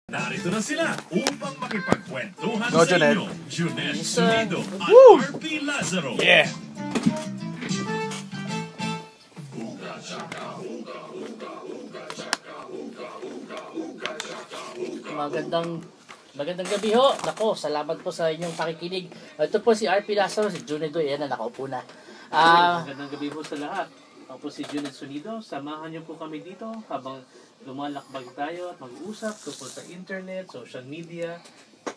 Narito na sila upang makipagkwentuhan Go, sa Junet. inyo. Junet Listen. Sunido at Woo! RP Lazaro. Yeah! Magandang gabi ho. Nako, salamat po sa inyong pakikinig. Ito po si RP Lazaro, si Junedo. Yan na, nakaupo na. Magandang gabi po sa lahat. Ako po si Junet Sunido. Samahan niyo po kami dito habang lumalakbag tayo at mag-uusap tungkol sa internet, social media,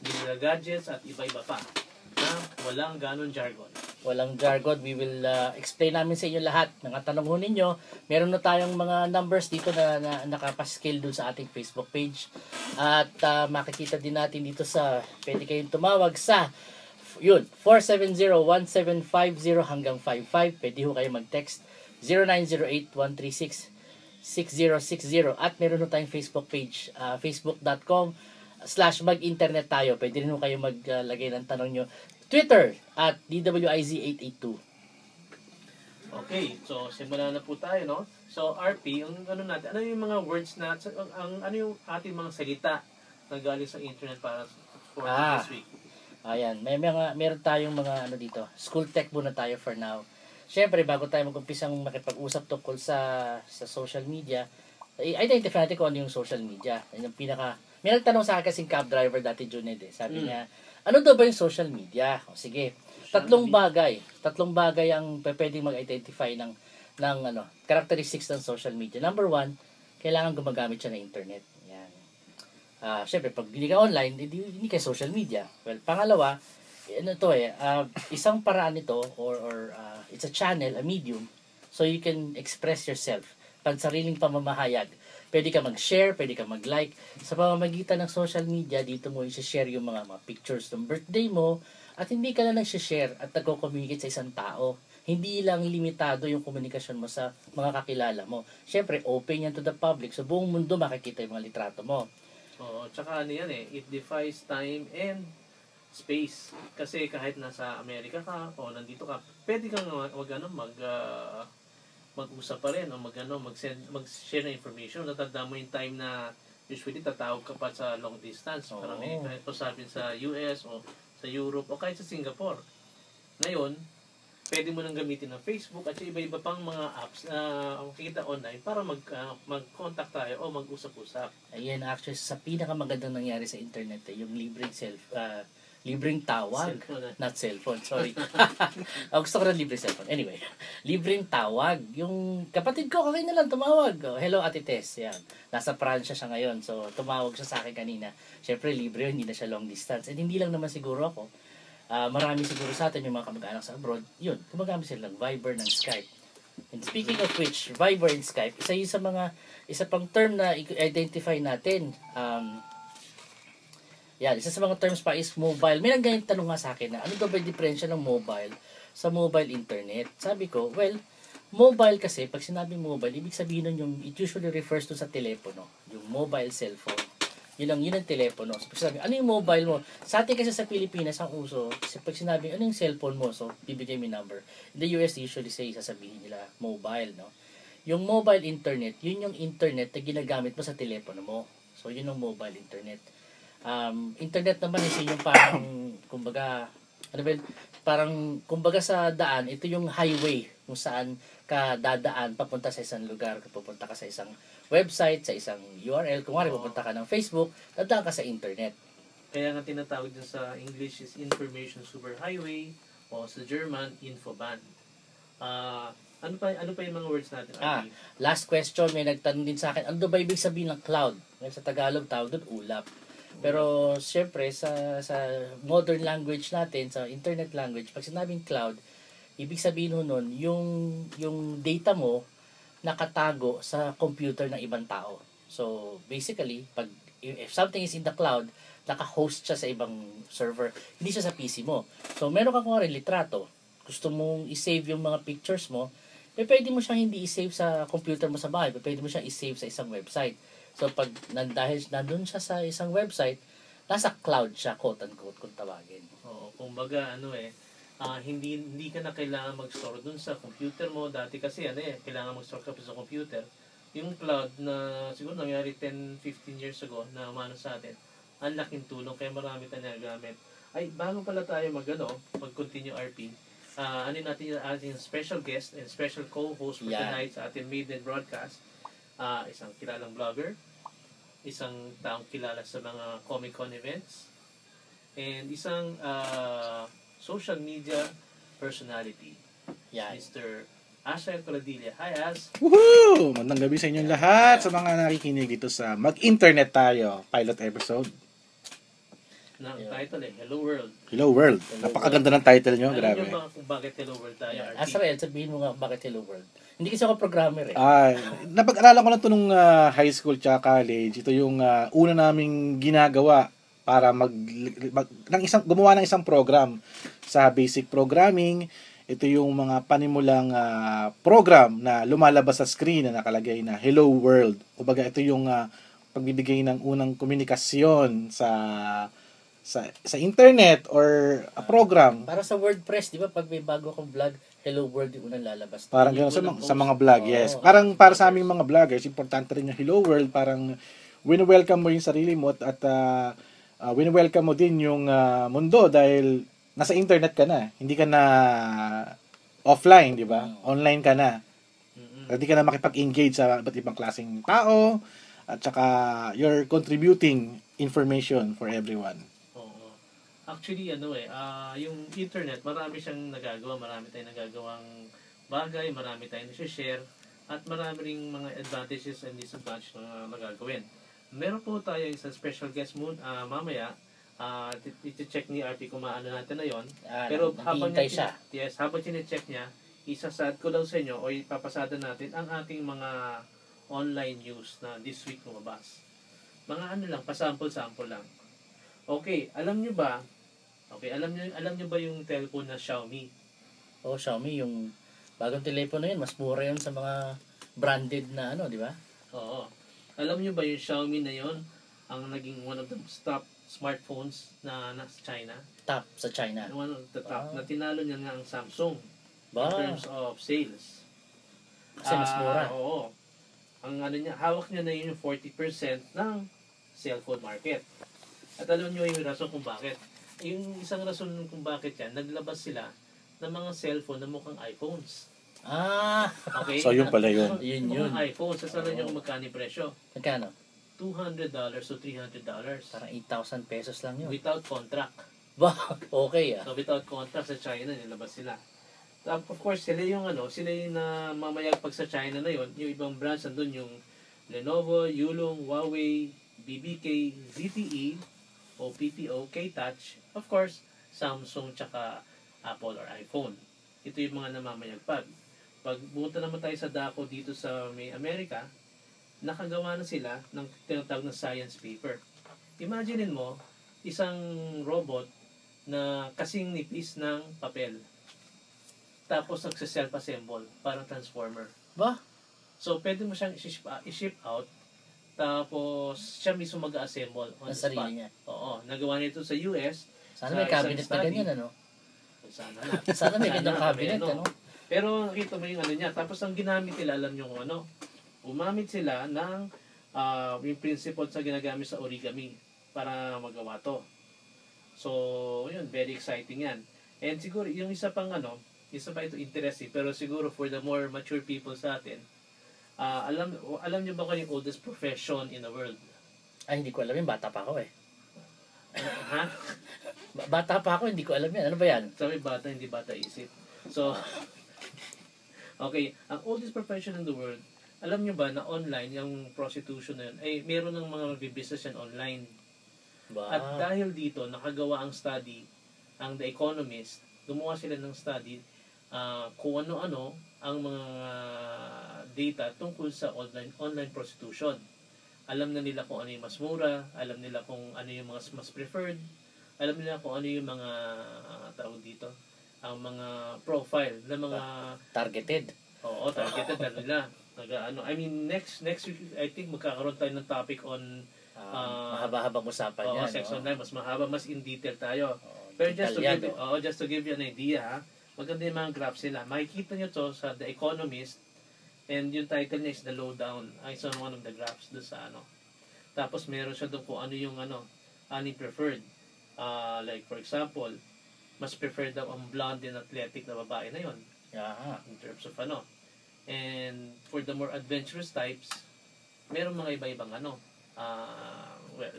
digital gadgets at iba-iba pa na walang ganon jargon. Walang jargon. We will explain namin sa inyo lahat. Mga tanong ho ninyo. Meron na tayong mga numbers dito na nakapaskill dun sa ating Facebook page. At makikita din natin dito sa, pwede kayong tumawag sa, yun, 470-1750 hanggang 55. Pwede ho kayo mag-text 0908-136-6060. At meron na tayong Facebook page, facebook.com/mag-internet tayo. Pwede rin ho kayo maglagay ng tanong nyo. Twitter at DWIZ882. Okay, so simulan na po tayo, no? So RP, ang ano natin, ano yung mga words na, ano yung ating mga salita na galing sa internet para for this week? Ayan, meron tayong mga ano dito. School tech muna tayo for now. Siyempre, bago tayo mag-umpisang makipag-usap tungkol sa social media, identify natin kung ano yung social media. Yan yung may nagtanong sa akin kasing cab driver dati, Juned, eh. Sabi niya, ano daw ba yung social media? O sige, tatlong bagay ang pwedeng mag-identify ng characteristics ng social media. Number one, kailangan gumagamit siya ng internet. Yan. Siyempre, pag hindi ka online, hindi ka social media. Well, pangalawa, isang paraan nito or it's a channel, a medium, so you can express yourself. Pag sariling pamamahayag. Pwede ka mag-share, pwede ka mag-like. Sa pamamagitan ng social media, dito mo i-share yung mga pictures ng birthday mo at hindi ka na nag-share at nagko-communicate sa isang tao. Hindi lang limitado yung komunikasyon mo sa mga kakilala mo. Siyempre, open yan to the public. So, buong mundo makikita yung mga litrato mo. Oo, tsaka ano yan it defies time and space. Kasi kahit nasa Amerika ka o nandito ka, pwede kang mag-usap pa rin o mag-share ng information. Natanda mo yung time na usually tatawag ka pa sa long distance. Parang kahit po sabihin sa US o sa Europe o kahit sa Singapore. Ngayon, pwede mo nang gamitin ng Facebook at iba-iba pang mga apps na makikita online para mag-contact tayo o mag-usap-usap. Ayan, actually, sa pinakamagandang nangyari sa internet, yung libreng tawag, not cellphone, sorry. Gusto ko na libreng cellphone. Anyway, libreng tawag. Yung kapatid ko, kakain na lang tumawag. Hello, Ate Tess. Yan. Nasa Pransya siya ngayon. So, tumawag siya sa akin kanina. Siyempre, libre yun. Hindi na siya long distance. And hindi lang naman siguro ako. Marami siguro sa atin yung mga kamag-anak sa abroad. Yun, gumagamit sila ng Viber, ng Skype. And speaking of which, Viber and Skype, isa pang term na identify natin, isa sa mga terms pa is mobile. May nagganyan tanong nga sa akin na ano daw ba yung diferensya ng mobile sa mobile internet? Sabi ko, well, mobile kasi, pag sinabing mobile, ibig sabihin nun it usually refers to sa telepono. Yung mobile cellphone. Yun ang telepono. So, pag sinabing, ano yung mobile mo? Sa atin kasi sa Pilipinas, ang uso, pag sinabing, ano yung cellphone mo? So, bibigay mo yung number. In the US, usually sasabihin nila, mobile, no? Yung mobile internet, yun yung internet na ginagamit mo sa telepono mo. So, yun yung mobile internet. Internet naman is yung parang kumbaga sa daan, ito yung highway kung saan ka dadaan papunta sa isang lugar, pupunta ka sa isang website, sa isang URL, kung pupunta ka ng Facebook, dadaan ka sa internet. Kaya nga tinatawag din sa English is Information Superhighway o sa German Infobahn. Ano pa yung mga words natin? Last question, may nagtanong din sa akin, ano ba ibig sabihin ng cloud? Well, sa Tagalog tawag doon ulap. Pero siyempre sa modern language natin, sa internet language, pag sinabing cloud, ibig sabihin nun yung data mo nakatago sa computer ng ibang tao. So basically, if something is in the cloud, naka-host siya sa ibang server, hindi siya sa PC mo. So meron ka kunwari litrato, gusto mong i-save yung mga pictures mo, pwede mo siyang hindi i-save sa computer mo sa bahay, pwede mo siyang i-save sa isang website. So, dahil nandun siya sa isang website, nasa cloud siya, quote-unquote, kung tawagin. Oo, kumbaga, hindi ka na kailangan mag-store dun sa computer mo. Dati kasi, kailangan mag-store ka pa sa computer yung cloud na siguro nangyari 10-15 years ago na umano sa atin, ang laking tulong kaya marami tayong nagagamit. Ay, bago pala tayo mag-continue RP, ano natin yung ating special guest and special co-host for Yan. tonight sa ating maiden broadcast. Isang kilalang vlogger, isang taong kilala sa mga Comic-Con events, and isang social media personality, Yan. Mr. Asher Coladilla. Hi, As. Woohoo! Magandang gabi sa inyong lahat sa mga nakikinig dito sa Mag-Internet Tayo pilot episode. Na ang title Hello World. Hello World. Napakaganda ng title nyo, Alam grabe. niyo ba kung bakit Hello World tayo, RP? Asrael, sabihin mo nga bakit Hello World. Hindi kasi ako programmer eh. Ay, napag-aralan ko lang ito nung high school tsaka college. Ito yung una naming ginagawa para gumawa ng isang program sa basic programming. Ito yung mga panimulang program na lumalabas sa screen na nakalagay na Hello World. Kumbaga ito yung pagbibigay ng unang komunikasyon sa internet or a program. Para sa WordPress, di ba, pag may bago kang vlog, Hello World yung unang lalabas. Parang gano'n sa mga vlog, yes. Parang para sa aming mga vloggers, importante rin yung Hello World. Parang wini-welcome mo yung sarili mo at wini-welcome mo din yung mundo dahil nasa internet ka na. Hindi ka na offline, di ba? Online ka na. Hindi ka na makipag-engage sa iba't ibang klaseng tao at saka you're contributing information for everyone. Oo. Actually, yung internet, marami siyang nagagawa. Marami tayong nagagawang bagay, marami tayong nasi-share, at marami ring mga advantages and disadvantages na magagawin. Meron po tayo isang special guest mamaya. I-check ni RP kung maano natin na yon. Pero habang chine-check niya, isasad ko daw sa inyo o ipapasada natin ang ating mga online news na this week lumabas. Mga pasample-sample lang. Okay, alam nyo ba yung telephone na Xiaomi? Oh, Xiaomi, yung bagong telepono yun, mas mura yun sa mga branded na di ba? Oo. Alam nyo ba yung Xiaomi na yon ang naging one of the top smartphones na nasa China? Top sa China. One of the top. Na tinalo niya nga ang Samsung in Ba? terms of sales. Kasi mas mura. Oo. Ang hawak niya na yun yung 40% ng cellphone market. At alam niyo yung rason kung bakit. Yung isang rason kung bakit yan, naglabas sila ng mga cellphone na mukhang iPhones. Okay? So yun pala yun. Yun. Mukhang iPhones. Sasabihin niyo kung magkano yung presyo. Magkano? $200 to $300. Parang 8,000 pesos lang yun. Without contract. Ba? Okay So without contract sa China, nilabas sila. Of course, sila yung na mamayagpag sa China na yon. Yung ibang brands nandun yung Lenovo, Yulong, Huawei, BBK, ZTE, o PPO, K-Touch, of course, Samsung, tsaka Apple or iPhone. Ito yung mga namamayagpag. Pag bumunta naman tayo sa dako dito sa may Amerika, nakagawa na sila ng tinatawag na science paper. Imaginein mo, isang robot na kasing nipis ng papel. Tapos nagsa-self-assemble, parang transformer. Ba? So, pwede mo siyang i-ship out, tapos siya mismo mag-assemble on Ang the spot. sarili niya. Oo, nagawa nito sa US. Sana may isang cabinet na study. ganyan, Sana na. Sana may ganyang cabinet, Pero nakita mo yung niya. Tapos ang ginamit nila, alam nyo kung Umamit sila ng yung principle sa ginagamit sa origami para magawa to. So, yun, very exciting yan. And siguro, yung isa pa ito interesting, pero siguro for the more mature people sa atin, alam nyo ba kung yung oldest profession in the world? Ay, hindi ko alam yan. Bata pa ako eh. Ha? Bata pa ako, hindi ko alam yan. Ano ba yan? Sabi bata, hindi bata isip. So, okay, ang oldest profession in the world, alam nyo ba na online, yung prostitution na yun, ay meron ng mga business yan online. Ba? At dahil dito, nakagawa ang study, ang The Economist, gumawa sila ng study kung ano-ano ang mga data tungkol sa online prostitution. Alam na nila kung ano yung mas mura, alam nila kung ano yung mas preferred, alam nila kung ano yung mga tawag dito, ang mga profile na mga Targeted. Oo, targeted na nila. I mean, next week, I think magkakaroon tayo ng topic on Mahaba-habang usapan yan. sex online, mas mahaba, mas in detail tayo. Oo, Pero just detalyado. to give you an idea, maganda yung mga graphs nila. Makikita nyo to sa The Economist, And yung title niya is The Lowdown. I saw one of the graphs doon sa ano. Tapos meron siya doon kung ano yung ani preferred. Like for example, mas preferred daw ang blonde and athletic na babae na yon in terms of ano. And for the more adventurous types, meron mga iba-ibang well,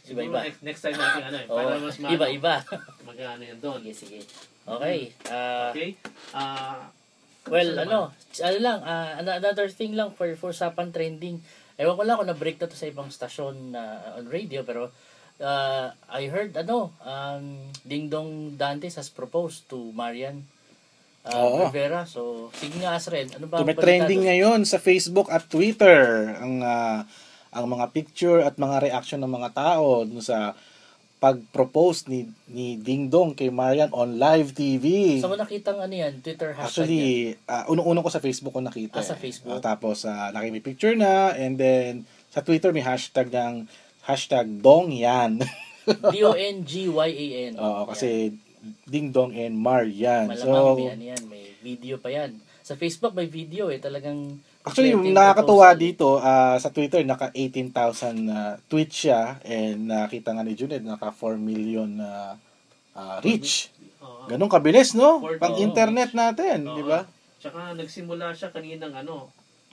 siguro Iba-iba. next time natin para mas Iba-iba. mag-ano yun doon. Sige. Okay. Okay? Well, another thing lang for usapan trending. Ewan ko lang kung na-break na to sa ibang stasyon on radio, pero I heard, Ding Dong Dantes has proposed to Marian Oo. Rivera. So, sige nga, Asren, ano ba ang Tumitrending balita ngayon sa Facebook at Twitter ang mga picture at mga reaction ng mga tao dun sa pag-propose ni Ding Dong kay Marian on live TV. doon? So, mo nakitang yan, Twitter hashtag yan? Actually, unang-una ko sa Facebook ko nakita. Sa Facebook? Tapos, may picture na, and then, sa Twitter may hashtag Dong Yan. DONGYAN. Oo, kasi Ding Dong and Marian. Malamang may video pa yan. Sa Facebook may video talagang... Actually, yung nakakatuwa dito, sa Twitter, naka 18,000 tweets siya, and nakita nga ni Juned, naka 4 million reach. Ganun kabilis, no? Pang-internet natin, di ba? Tsaka nagsimula siya kaninang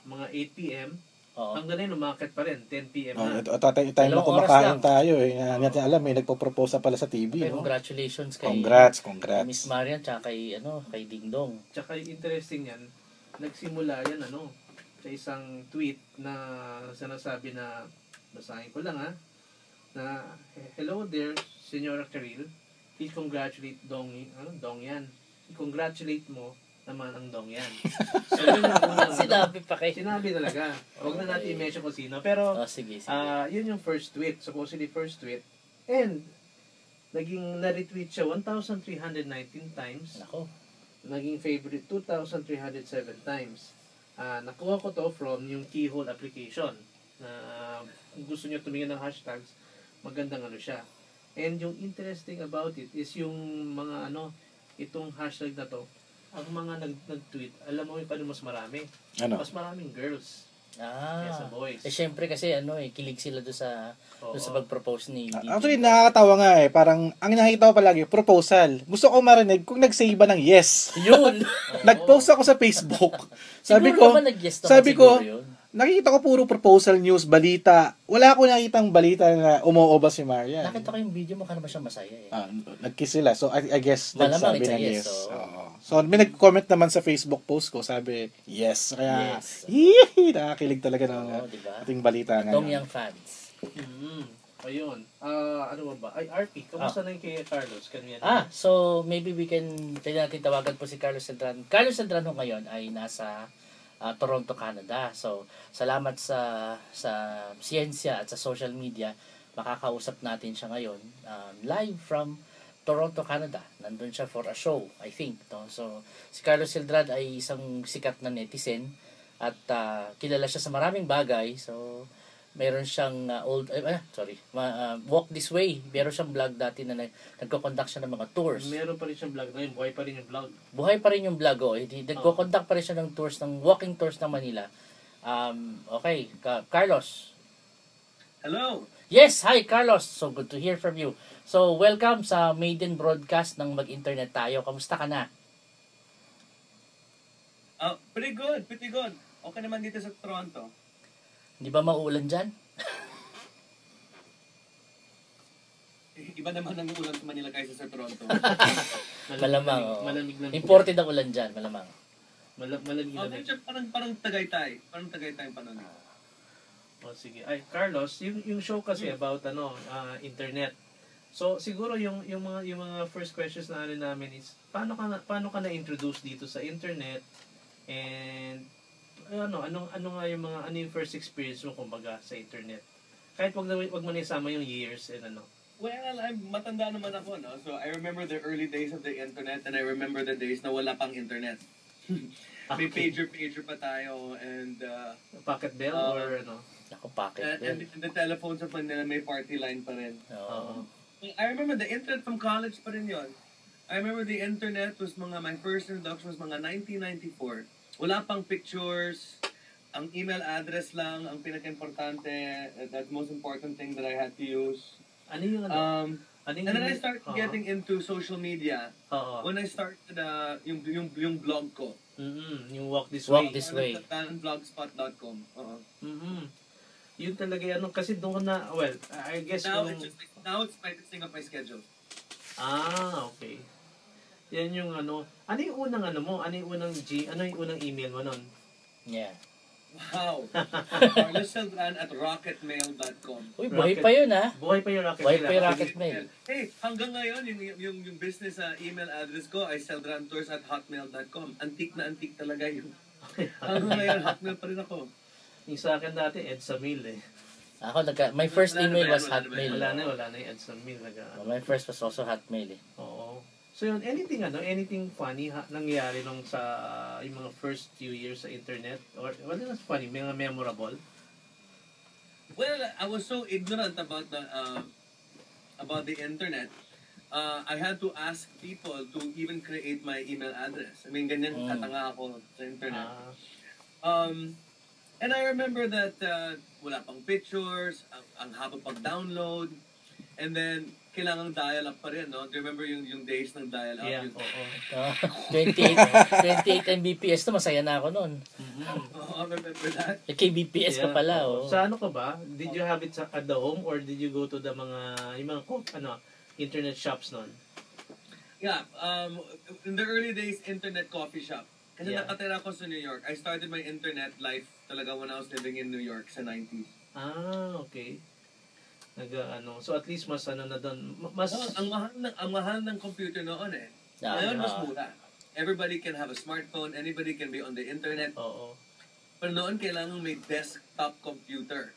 mga 8 p.m. Hanggang ngayon, umakit pa rin, 10 p.m. na. Ito time na kumakain tayo. Hindi natin alam, may nagpo-propose pala sa TV. Okay, no? Congratulations kay Congrats. Miss Marian tsaka kay Ding Dong. Tsaka yung interesting yan, nagsimula yan sa isang tweet na sinasabi na, basahin ko lang na hello there, Senora Karil, please congratulate Dong Yan. Congratulate mo naman ang Dong Yan. So, yun ang Sinabi pa kay... Sinabi talaga. Huwag na natin i-mention kung sino. Pero, sige. Yun yung first tweet. Supposedly first tweet. And, naging na-retweet siya 1,319 times. Nako. Naging favorite 2,307 times. Nakuha ko to from yung Keyhole application. Kung gusto niyo tumingin ng hashtags, magandang siya. And yung interesting about it is yung mga itong hashtag na to, ang mga nag-tweet, alam mo yung paano mas marami? Ano? Mas maraming girls. Kesa boys. Syempre kasi kilig sila doon sa pag-propose ni DJ. Actually, nakakatawa nga Parang, ang nakikita ko palagi, proposal. Gusto ko marinig kung nag-say ba ng yes. Yun! Nag-post ako sa Facebook. Sabi ko, nakikita ko puro proposal news, balita. Wala ko nakitang balita na umuoba si Marian. Nakita ko yung video mo, kano ba siya masaya Nag-kiss sila. So, I guess, malamang nagsabi it's a ng yes. yes. So, may nag-comment naman sa Facebook post ko. Sabi, yes. Kaya, nakakilig talaga ng diba? ating balita ngayon. Dong Yang fans. Ayun. Ano ba? Ay, RP, kamusta na yung kay Carlos? So maybe we can, natin tawagan po si Carlos Cedran. Carlos Cedran ngayon ay nasa Toronto, Canada. So, salamat sa siyensya at sa social media, makakausap natin siya ngayon live from Toronto, Canada. Nandun siya for a show, I think. No? So, si Carlos Cedran ay isang sikat na netizen at kilala siya sa maraming bagay. So, meron siyang Walk This Way. Meron siyang vlog dati na nagko-conduct siya ng mga tours. Meron pa rin siyang vlog ngayon. Buhay pa rin yung vlog. Buhay pa rin yung vlog. Nagko-conduct pa rin siya ng tours, ng walking tours ng Manila. Okay, Carlos. Hello. Yes, hi Carlos. So good to hear from you. So welcome sa maiden broadcast ng Mag-Internet Tayo. Kamusta ka na? Pretty good. Okay naman dito sa Toronto. Di ba mauulan dyan? Iba naman ang ulan sa Manila kaysa sa Toronto. Malamang. Malamig lang. Imported ang ulan dyan, malamang. Malamig lang. Parang Tagaytay. Parang Tagaytay pa nun. Sige. Ay, Carlos, yung show kasi about internet. So siguro yung mga first questions na namin is paano ka na-introduce dito sa internet, and ano nga yung mga yung first experience mo kumbaga sa internet? Kahit wag mo na isama yung years and Well, matanda naman ako, no? So I remember the early days of the internet, and I remember the days na wala pang internet. May pager pa tayo, and pocket bell or Ako, pocket bell. and the telephones sa Manila may party line pa rin. I remember the internet from college pa rin yun. I remember the internet was my first introduction was mga 1994. Wala pang pictures, ang email address lang ang pinaka-importante. That's the most important thing that I had to use. Ano yung ano? Ano And then I started getting into social media Oo. when I started yung blog ko. Yung Walk This Walk Way. This Way. blogspot.com. Yun talaga yan. Kasi doon na, well, I guess Now yung... it's fixing up my schedule. Okay. Yan yung ano. Ano yung unang ano mo? Ano yung unang email mo nun? Yeah. Wow. carlosceldran@rocketmail.com. Uy, buhay pa yun ha. Buhay pa yung Rocket Buhay Mail. pa yung Rocket Mail. Hey, hanggang ngayon, yung business email address ko ay celdrantours@hotmail.com. Antique na antique talaga yun. Hanggang ngayon, hotmail pa rin ako. Yung sa akin dati, Ed sa mail eh. Ako, my first email was Hotmail. Wala na yung Ed sa mail. My first was also Hotmail eh. Oo. So yun, anything funny nangyari nung sa yung mga first few years sa internet? Or wala na funny, mga memorable? Well, I was so ignorant about the internet. I had to ask people to even create my email address. I mean, ganyan katanga ako sa internet. And I remember that wala pang pictures, ang haba pag-download, and then kailangang dial-up pa rin, no? Do you remember yung days ng dial-up? Yeah, Yung- oo. 28 Mbps to, masaya na ako noon. Oo, remember that? KBPS pa pala, oh. Sa ano ka ba? Did you have it at the home or did you go to the yung mga internet shops nun? Yeah, in the early days, internet coffee shop. Kasi Yeah. nakatira ako sa New York. I started my internet life talaga when I was living in New York sa 90s. Okay. So at least mas na doon, mas... Ang mahal ng computer noon eh. Ah, Ngayon mas ah. mura. Everybody can have a smartphone, anybody can be on the internet. Oo. Pero noon kailangan may desktop computer.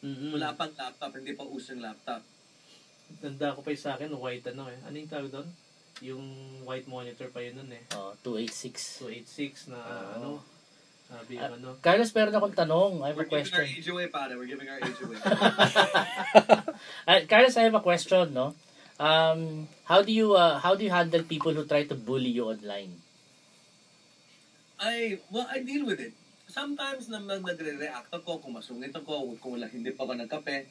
Wala pang laptop, hindi pa usong laptop. Tanda ko pa yung sa akin, white ano eh. Ano yung tawag doon? Yung white monitor pa yun nun eh. 286. 286 na sabi yung ano. Carlos, meron akong tanong. I have We're a giving our question. age away, pare. We're giving our age away. Carlos, I have a question, no? How do you handle people who try to bully you online? I deal with it. Sometimes naman nagre-react ako kung masungit ako, kung hindi pa ako nagkape.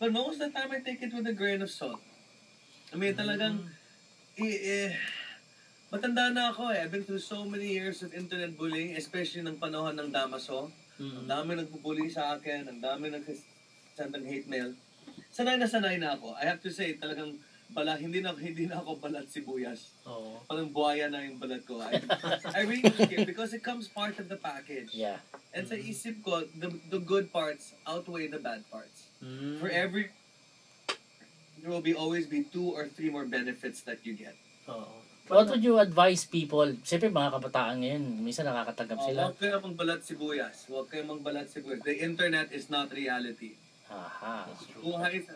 But most of the time, I take it with a grain of salt. I mean, talagang, matanda na ako eh. I've been through so many years of internet bullying, especially ng panahon ng Damaso. Ang dami nagbubully sa akin, ang dami nagsasend ng hate mail. Sanay na ako. I have to say, talagang hindi na ako balat sibuyas. Oo. Parang buhaya na yung balat ko. I really don't care because it comes part of the package. Yeah. And sa isip ko, the good parts outweigh the bad parts. For every, there will always be 2 or 3 more benefits that you get. Oo. What would you advise people? Siyempre, mga kabataan ngayon, minsan nakakatanggap sila. Huwag kayo magbalat sibuyas. The internet is not reality. Aha.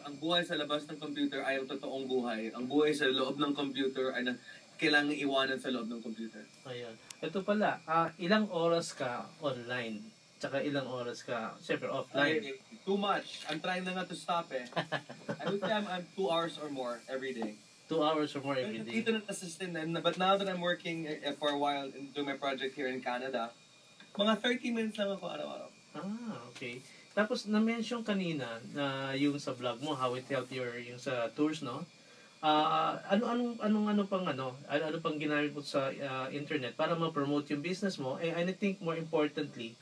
Ang buhay sa labas ng computer ay ang totoong buhay. Ang buhay sa loob ng computer ay kailangan iwanan sa loob ng computer. Ayun. Ito pala, ilang oras ka online? Tsaka ilang oras ka, siyempre, offline? Too much. I'm trying na nga to stop eh. I would say I'm 2 hours or more every day. 2 hours or more every day? Dito na assistant na, but now that I'm working for a while doing my project here in Canada, mga 30 minutes lang ako araw-araw. Okay. Tapos, na-mention kanina na yung sa vlog mo, how it helped yung sa tours, no? Ano pang ginamit mo sa internet para ma-promote yung business mo? I think more importantly,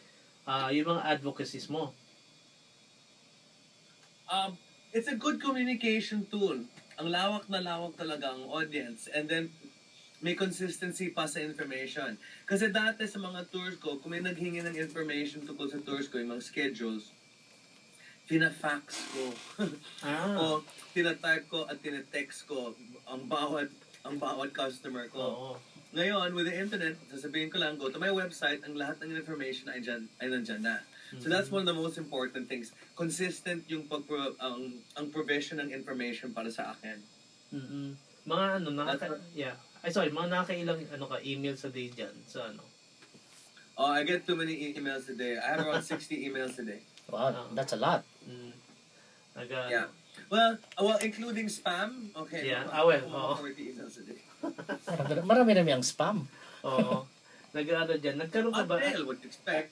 yung mga advocacies mo. It's a good communication tool. Ang lawak na lawak talaga ang audience. And then, may consistency pa sa information. Kasi dati sa mga tours ko, kung may naghingi ng information tungkol sa tours ko, yung mga schedules, tina-fax ko. O tina-type ko at tina-text ko ang bawat customer ko. Oo. Ngayon, with the internet, sasabihin ko lang, go to my website, ang lahat ng information ay nandyan na. So that's one of the most important things. Consistent yung ang provision ng information para sa akin. Mga mga nakailang emails a day dyan sa ano? Oh, I get too many emails a day. I have around 60 emails a day. Wow, that's a lot. Yeah. Well, including spam. Okay. Yeah. 40 emails a day. Marami ang spam. Oo. nag-ano dyan, nagkaroon ka ba? Hotmail, what you expect.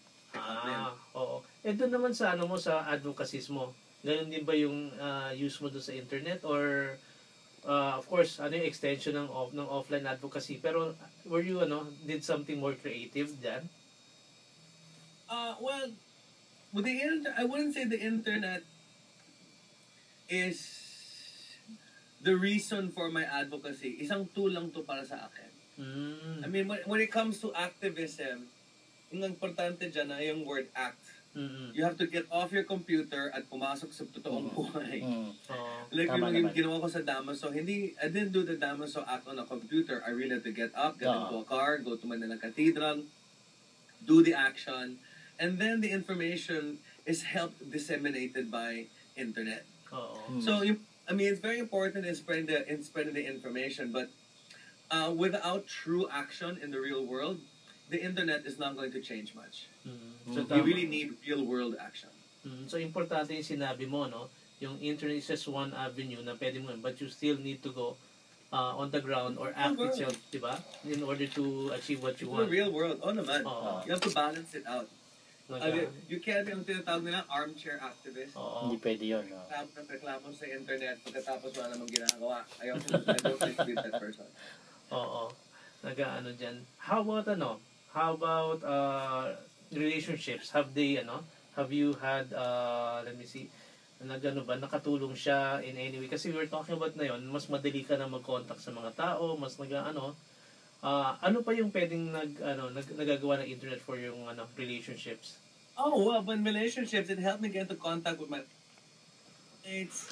Oo. Doon naman sa ano mo sa advocacy mo, ganun din ba yung use mo doon sa internet or of course, ano yung extension ng offline advocacy, pero were you did something more creative dyan? Well, with the internet, I wouldn't say the internet is the reason for my advocacy. Isang tool lang to para sa akin. I mean, when it comes to activism, yung importante dyan na yung word act. You have to get off your computer at pumasok sa totoong buhay. Like yung ginawa ko sa Damaso, I didn't do the Damaso act on a computer. I really had to get up, get into a car, go to Manila Cathedral, do the action, and then the information is helped disseminated by internet. So it's very important in spreading the information, but without true action in the real world, the internet is not going to change much. So you really need real world action. So importante yung sinabi mo, no? Yung internet is just one avenue na pwede mo, but you still need to go on the ground or act itself, di ba? In order to achieve what you want. The real world, naman. You have to balance it out. You can't yung tinatawag nila armchair activist. Hindi pwede yun. Reklamo sa internet pagkatapos wala namang ginagawa. I don't like to be that person. Nag-ano dyan. How about relationships? Have you had let me see, nakatulong siya in any way? Kasi we were talking about na yun, mas madali ka na mag-contact sa mga tao, mas ano pa yung pwedeng nagagawa ng internet for yung relationships? Well, when relationships, it helped me get into contact with my mates,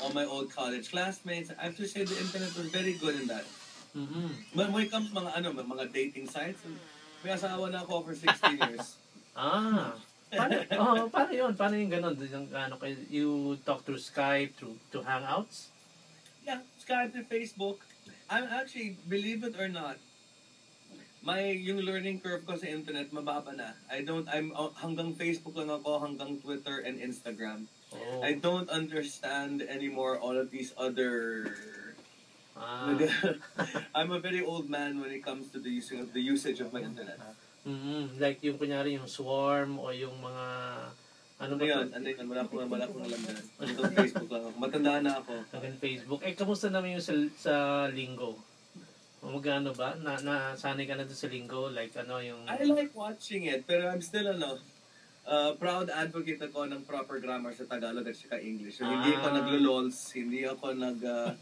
all my old college classmates. I have to say the internet was very good in that. But when it comes to mga dating sites, may asawa na ako for 16 years. Paano yun? Paano yung ganun? You talk through Skype, through Hangouts? Yeah, Skype and Facebook. I'm actually, believe it or not, yung learning curve ko sa internet, mababa na. I'm hanggang Facebook lang ako, hanggang Twitter and Instagram. I don't understand anymore all of these other... I'm a very old man when it comes to the usage of my internet. Like yung kunyari yung Swarm o yung mga ano ba yun? Wala akong alam dyan. Hanggang Facebook lang ako. Matanda na ako. Hanggang Facebook. Kamusta naman yung sa Lingo? Magano ba? Nasanay ka na doon sa Lingo? Like yung... I like watching it, pero I'm still proud advocate ako ng proper grammar sa Tagalog at saka English. So, hindi ako naglo-lols, hindi ako nag-LOL.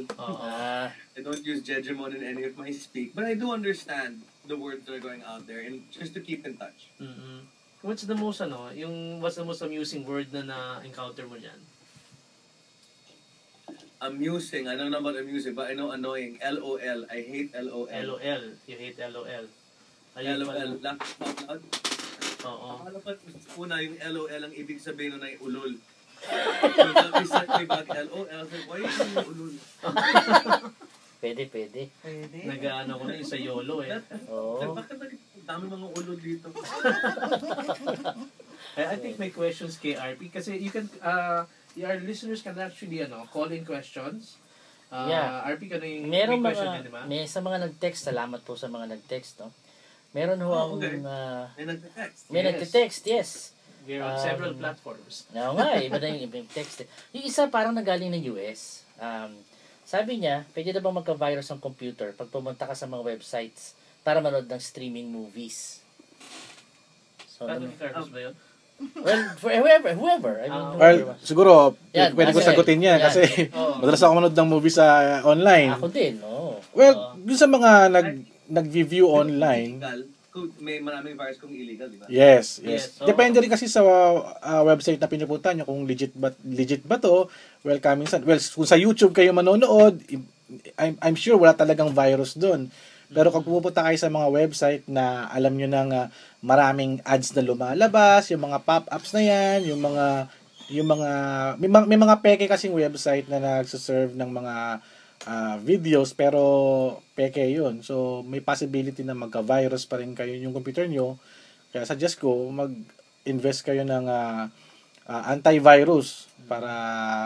I don't use Jejemon in any of my speak. But I do understand the words that are going out there and just to keep in touch. What's the most amusing word na na-encounter mo dyan? Amusing? I don't know about amusing, but I know annoying. LOL. I hate LOL. LOL. You hate LOL. LOL. Laugh out loud? Akala pa una yung LOL ang ibig sabihin nun ay ulol. So, sabi sa back LOL. Why is it ulol? Pwede. Nag-ano ko na yung sa YOLO Bakit dami mga ulol dito? I think may questions kay RP kasi you can our listeners can actually call in questions. RP ka na yung may question yan, di ba? May sa mga nag-text, salamat po sa mga nag-text, no? Meron ho ang may nag-text. May nag-text, yes. We're on several platforms. Oo nga, iba na yung text. Yung isa parang nagaling ng US. Sabi niya, pwede na bang magka-virus ang computer pag pumunta ka sa mga websites para manood ng streaming movies? So, Carlos ba yun? Well, for whoever. I mean, Well, siguro, Yan, pwede ko sagutin yan kasi madalas ako manood ng movie sa online. Ako din, oo. Well, dun sa mga nag-view online, may maraming virus kung illegal, di ba? yes. So, Depende rin kasi sa website na pinupuntahan nyo kung legit ba to. Well, kung sa YouTube kayo manonood, I'm sure wala talagang virus doon. Pero kung pupunta kayo sa mga website na alam nyo nang maraming ads na lumalabas, yung mga pop-ups na yan, may mga peke kasing website na nagsuserve ng mga videos pero peke yun. So may possibility na magka-virus pa rin kayo yung computer nyo. Kaya suggest ko mag-invest kayo ng antivirus para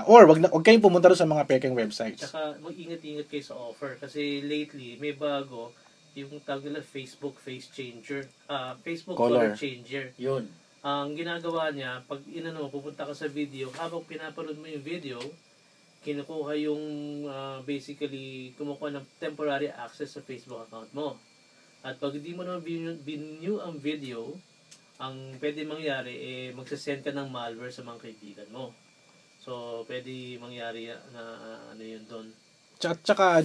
or wag kayong pumunta rin sa mga pekeng websites. Tsaka mag-ingat-ingat kayo sa offer kasi lately may bago yung tawag nila Facebook face changer, Facebook Color. color changer. Yun. Ang ginagawa niya, pag inano, pupunta ka sa video, habang pinapanood mo yung video, kinukuha yung basically kumukuha ng temporary access sa Facebook account mo. At pag hindi mo naman view ang video, ang pwede mangyari magsasend ka ng malware sa mga kaibigan mo. So pwede mangyari na ano yun doon. Tsaka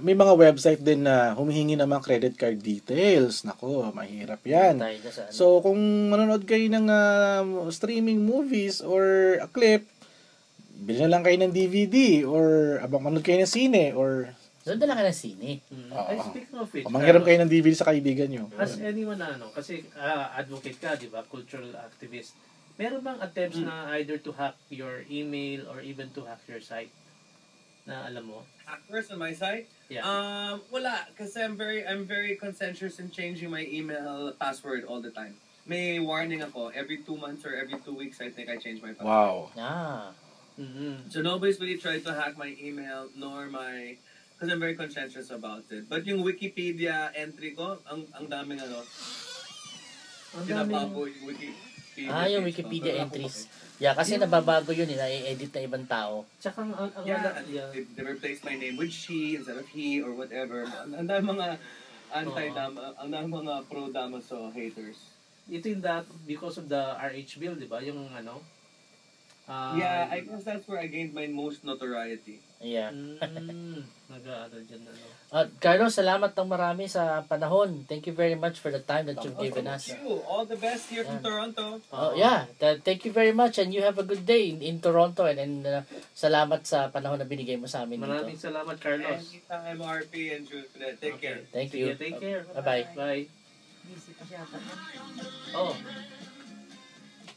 may mga website din na humihingi ng mga credit card details. Nako, mahirap yan. Tayo na sa ano. So, kung manonood kayo ng streaming movies or a clip, bilhin na lang kayo ng DVD or abang manood kayo ng sine or Doon na lang ka ng sine. Ay, speaking of which, manghiram kayo ng DVD sa kaibigan nyo. as anyone na kasi advocate ka, di ba, cultural activist, meron bang attempts na either to hack your email or even to hack your site? Na alam mo? Hackers on my site? Yeah. Wala, kasi I'm very conscientious in changing my email password all the time. May warning ako every 2 months or every 2 weeks. I think I change my password. Wow. Mm-hmm. So nobody's really tried to hack my email nor my, because I'm very conscientious about it. But yung Wikipedia entry ko, ang daming pinabago yung Wikipedia. Yung page ko. Wikipedia So, entries. Yeah, kasi nababago yun, na-edit na ibang tao. Tsaka ang Yeah, yeah. they replace my name with she instead of he or whatever. Ang dami mga anti-dama, ang dami mga pro-Damaso haters. Ito yung that because of the RH bill, di ba? Yung ano? Yeah, I guess that's where I gained my most notoriety. Yeah. Nag-ano dyan, ano. Carlos, salamat ng marami sa panahon. Thank you very much for the time that you've given us. Thank you. All the best here from Toronto. Thank you very much and you have a good day in Toronto and salamat sa panahon na binigay mo sa amin Maraming dito. salamat, Carlos. Anytime, RP and Judith. Take care. Thank Sige, you. take care. Bye-bye. Bye. Oh.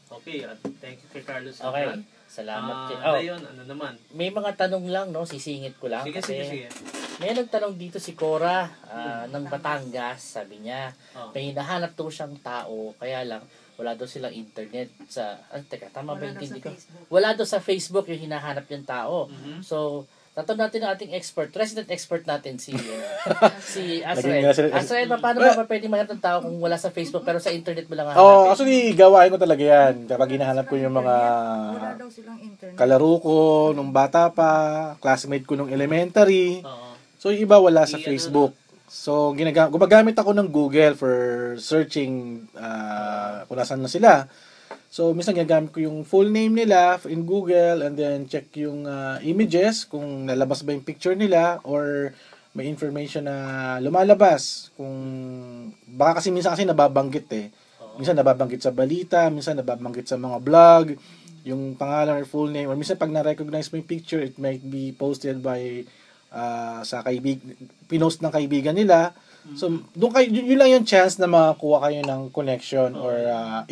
Okay, thank you kay Carlos. Okay. Salamat. Ngayon, ano naman? May mga tanong lang, no? Sisingit ko lang. Sige, kasi sige. may nagtanong dito si Cora ng Batangas. Sabi niya, Oh. may hinahanap daw siyang tao, kaya lang wala daw silang internet sa... teka, tama ba yung hindi ko? Wala daw sa Facebook yung hinahanap yung tao. Mhm. So, tatanong natin ang ating expert, resident expert natin si si Naging Azrael. resident- Azrael, paano ba pwede maghanap ng tao kung wala sa Facebook pero sa internet mo lang Oh, hahanapin? actually, gawain ko talaga yan. Kapag hinahanap ko yung mga Wala daw silang internet. kalaro ko nung bata pa, classmate ko nung elementary. Oo. So, yung iba wala sa Ano, Facebook. So, gumagamit ako ng Google for searching kung nasan na sila. So, minsan ginagamit ko yung full name nila in Google and then check yung images kung nalabas ba yung picture nila or may information na lumalabas. Kung baka kasi minsan kasi nababanggit Minsan nababanggit sa balita, minsan nababanggit sa mga blog, yung pangalan or full name. Or minsan pag na-recognize mo yung picture, it might be posted by pinost ng kaibigan nila. So, yun lang yung chance na makakuha kayo ng connection or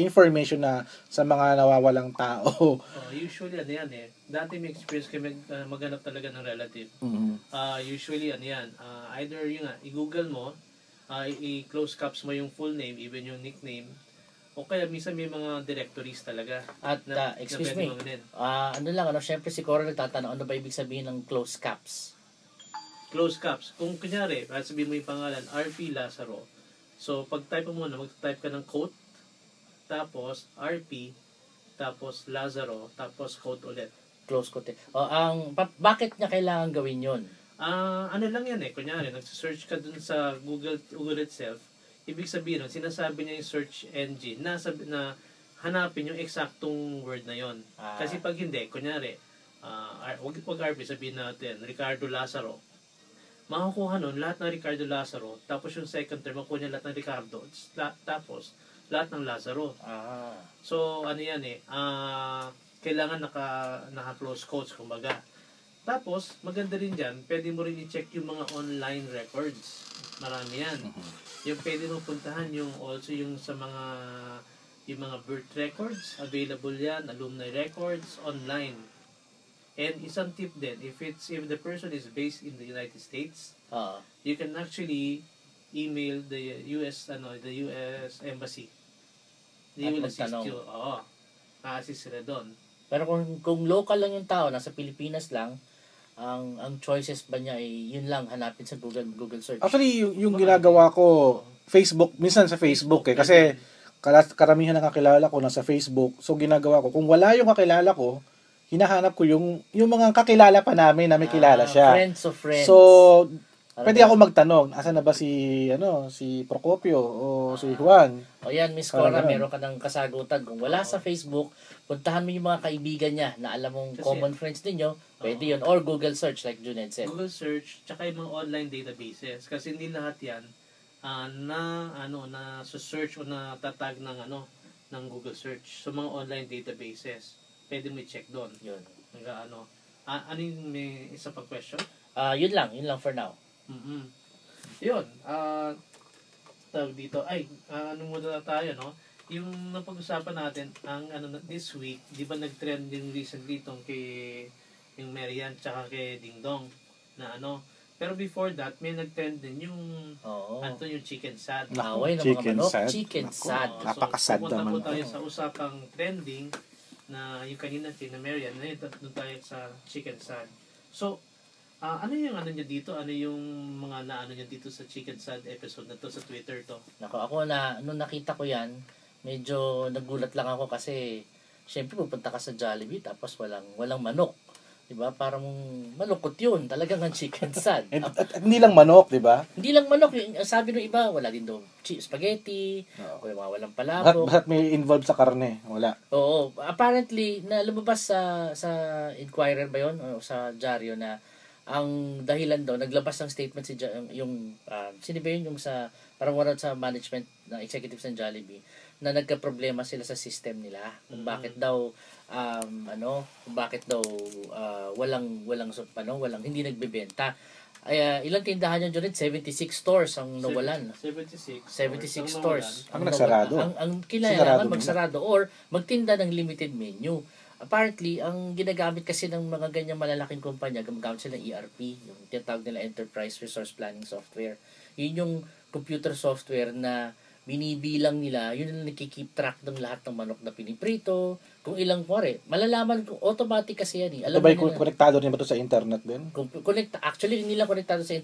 information na sa mga nawawalang tao. Usually, ano yan Dati may experience kami maghanap talaga ng relative. Mhm. Usually, ano yan, either yung i-google mo, i-close caps mo yung full name, even yung nickname, o kaya minsan may mga directories talaga. At excuse pwede me, maganin. syempre si Cora nagtatanong, ano ba ibig sabihin ng close caps? Close caps. Kung kunyari, sabihin mo yung pangalan, RP Lazaro. So, pag-type mo muna, mag-type ka ng quote, tapos RP, tapos Lazaro, tapos quote ulit. Close quote. Bakit niya kailangan gawin yun? Ano lang yan kunyari, nag-search ka dun sa Google itself, ibig sabihin nun, sinasabi niya yung search engine na hanapin yung eksaktong word na yon. Kasi pag hindi, kunyari, wag RP, sabihin natin, Ricardo Lazaro, makakuha nun lahat ng Ricardo Lazaro, tapos yung second term, makuha niya lahat ng Ricardo, tapos lahat ng Lazaro. So, ano yan kailangan naka-close quotes, kumbaga. Tapos, maganda rin dyan, pwede mo rin i-check yung mga online records. Marami yan. Yung pwede mo puntahan yung also yung sa yung mga birth records, available yan, alumni records, online. And isang tip din, if the person is based in the United States, you can actually email the US embassy. They will assist you. A-assist sila doon. Pero kung local lang yung tao, nasa Pilipinas lang, ang choices ba niya ay yun lang hanapin sa Google search. Actually, yung ginagawa ko, Facebook, minsan sa Facebook eh. Kasi karamihan ng kakilala ko nasa Facebook. So, ginagawa ko, kung wala yung kakilala ko, hinahanap ko yung mga kakilala pa namin na may kilala siya. Friends of friends. So, pwede ako magtanong, asan na ba si Procopio o si Juan? O yan, Miss Cora, Ganun. meron ka ng kasagutan. Kung wala sa Facebook, puntahan mo yung mga kaibigan niya na alam mong Kasi- common friends ninyo, pwede yun. Or Google search like Juned said. Google search, tsaka yung mga online databases. Kasi hindi lahat yan na search o na tatag ng Google search. So mga online databases, pwede mo i-check doon. Yun. Ano yung may isa pang question? Yun lang for now. Mm-hmm. Yun. Tawag dito. Ano muna na tayo, no? Yung napag-usapan natin, this week, di ba nag-trend yung recently itong kay yung Marian tsaka kay Ding Dong na pero before that, may nag-trend din yung Oo. yung chicken sad. Away ng mga Chicken manok. sad. Chicken Naku. sad. Oo, Napakasad pupunta naman. po tayo sa usapang trending na yung kanina na Marian, na doon tayo sa chicken sad. So, ano yung niya dito? Ano yung mga niya dito sa chicken sad episode na to sa Twitter to? Nako, ako nung nakita ko yan, medyo nagulat lang ako kasi syempre pupunta ka sa Jollibee tapos walang manok. Diba? Parang malungkot yun. Talagang ang chicken sad. At hindi lang manok, di ba? Hindi lang manok. Yung sabi ng iba, wala din daw spaghetti, o yung mga walang palabok. Bahat may involved sa karne. Wala. Oo. Apparently, na lumabas sa Inquirer ba yun? O sa dyaryo na ang dahilan daw, naglabas ng statement sino ba yun? Yung parang one sa management ng executives ng Jollibee na nagka-problema sila sa system nila. Kung bakit daw walang hindi nagbebenta. Ilang tindahan yun dyan? 76 stores ang nawalan. 76 stores. Ang nagsarado. Ang Sinarado kinailangan nila. magsarado or magtinda ng limited menu. Apparently, ang ginagamit kasi ng mga ganyang malalaking kumpanya, gumagamit sila ng ERP, yung tinatawag nila Enterprise Resource Planning Software. Yun yung computer software na binibilang nila, yun ang nakikip track ng lahat ng manok na piniprito, kung ilang malalaman kung automatic kasi yan eh. Alam Ito ba nila. konektado rin ba ito sa internet din? Actually, hindi lang konektado sa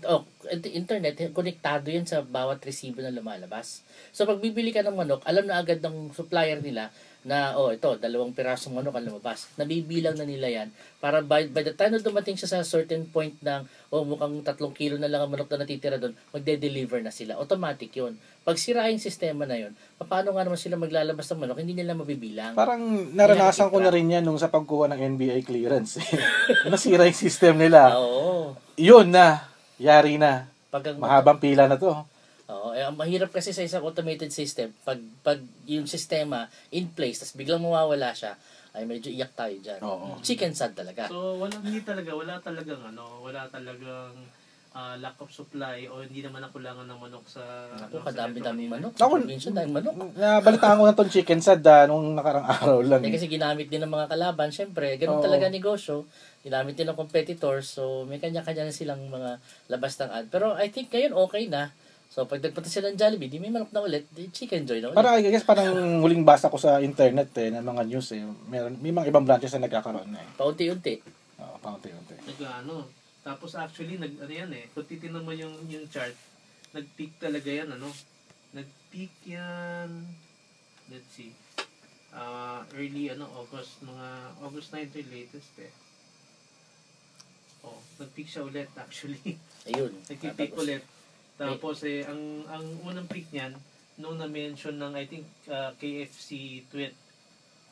internet, konektado yan sa bawat resibo na lumalabas. So, pag bibili ka ng manok, alam na agad ng supplier nila na, ito, 2 pirasong manok ang lumabas. Nabibilang na nila yan para by the time na dumating siya sa certain point ng, mukhang 3 kilo na lang ang manok na natitira doon, magde-deliver na sila. Automatic yun. Pag sira yung sistema na yun, paano nga naman sila maglalabas ng manok, hindi nila mabibilang. Parang naranasan ko na rin yan nung sa pagkuha ng NBA clearance. Nasira yung system nila. Oo. Yun na. Yari na. Pag Mahabang pila na to. Oo, ang mahirap kasi sa isang automated system, pag yung sistema in place, tapos biglang mawawala siya, ay medyo iyak tayo dyan. Oo. Chicken sad talaga. So, wala talagang lack of supply o hindi naman nakulangan ng manok sa Ako, kadami-daming manok. Ako, Minsan daming manok. Nabalitaan ko na itong chicken sad nung nakarang araw lang. Kasi ginamit din ng mga kalaban, syempre, ganun Oo. talaga negosyo. Ginamit din ng competitors, so may kanya-kanya na silang mga labas ng ad. Pero I think ngayon okay na. So pag nagpunta sila ng Jollibee, di may manok na ulit, di chicken joy na ulit. Parang I guess parang huling basa ko sa internet ng mga news may mga ibang branches na nagkakaroon na Paunti-unti. Oo, paunti-unti. Tapos actually kung titingnan mo yung chart, nag-peak talaga yan, nag-peak yan, let's see, early August, mga August 9 to latest nag-peak siya ulit actually. Ayun. Nag-peak ulit. Tapos ang unang peak niyan nung na-mention ng I think KFC tweet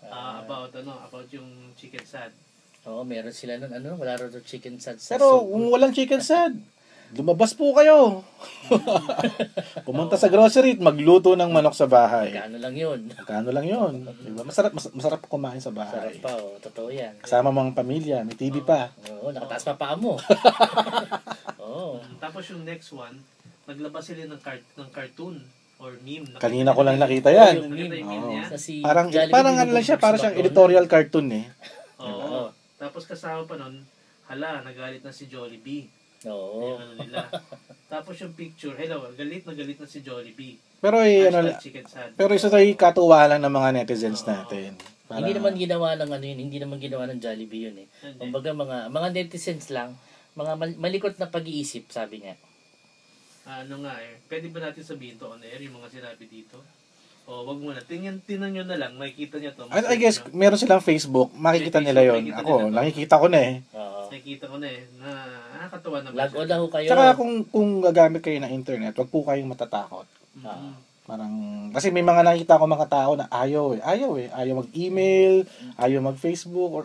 about yung chicken sad. Oo, meron sila nun, wala rin yung chicken sad sa Pero soup. kung walang chicken sad, lumabas po kayo. Pumunta sa grocery, magluto ng manok sa bahay. Magkano lang yun. Magkano lang yun. Diba? Masarap kumain sa Sarap bahay. pa, totoo yan. Kasama mga pamilya, may TV pa. Oo, nakataas pa paa mo. Oo. Tapos yung next one, naglabas sila ng cartoon or meme. Kanina ko lang nakita yan. Nakita yung meme Oo. niya? Sa si Parang Jollibee, ano lang siya, parang siyang Doon. editorial cartoon Oo. Tapos kasama pa nun, nagalit na si Jollibee. Oo. Yung nila. Tapos yung picture, galit na si Jollibee. Pero Chicken sad. pero isa tayo katuwa lang ng mga netizens natin. Hindi naman ginawa ng hindi naman ginawa ng Jollibee yun eh. Kumbaga mga netizens lang mga malikot na pag-iisip, sabi niya. Ano nga pwede ba natin sabihin to on air, yung mga sinabi dito? O wag muna, tinan nyo na lang, makikita nyo to. I guess, meron silang Facebook, makikita nila yon. Makikita Ako, nila to. nakikita ko na eh. Oo. Nakikita ko na na nakakatawa naman Lag on na ho kayo. Tsaka kung gagamit kayo ng internet, wag po kayong matatakot. Ah. Parang, kasi may mga nakikita ko mga tao na ayaw mag-email, ayaw mag-Facebook, or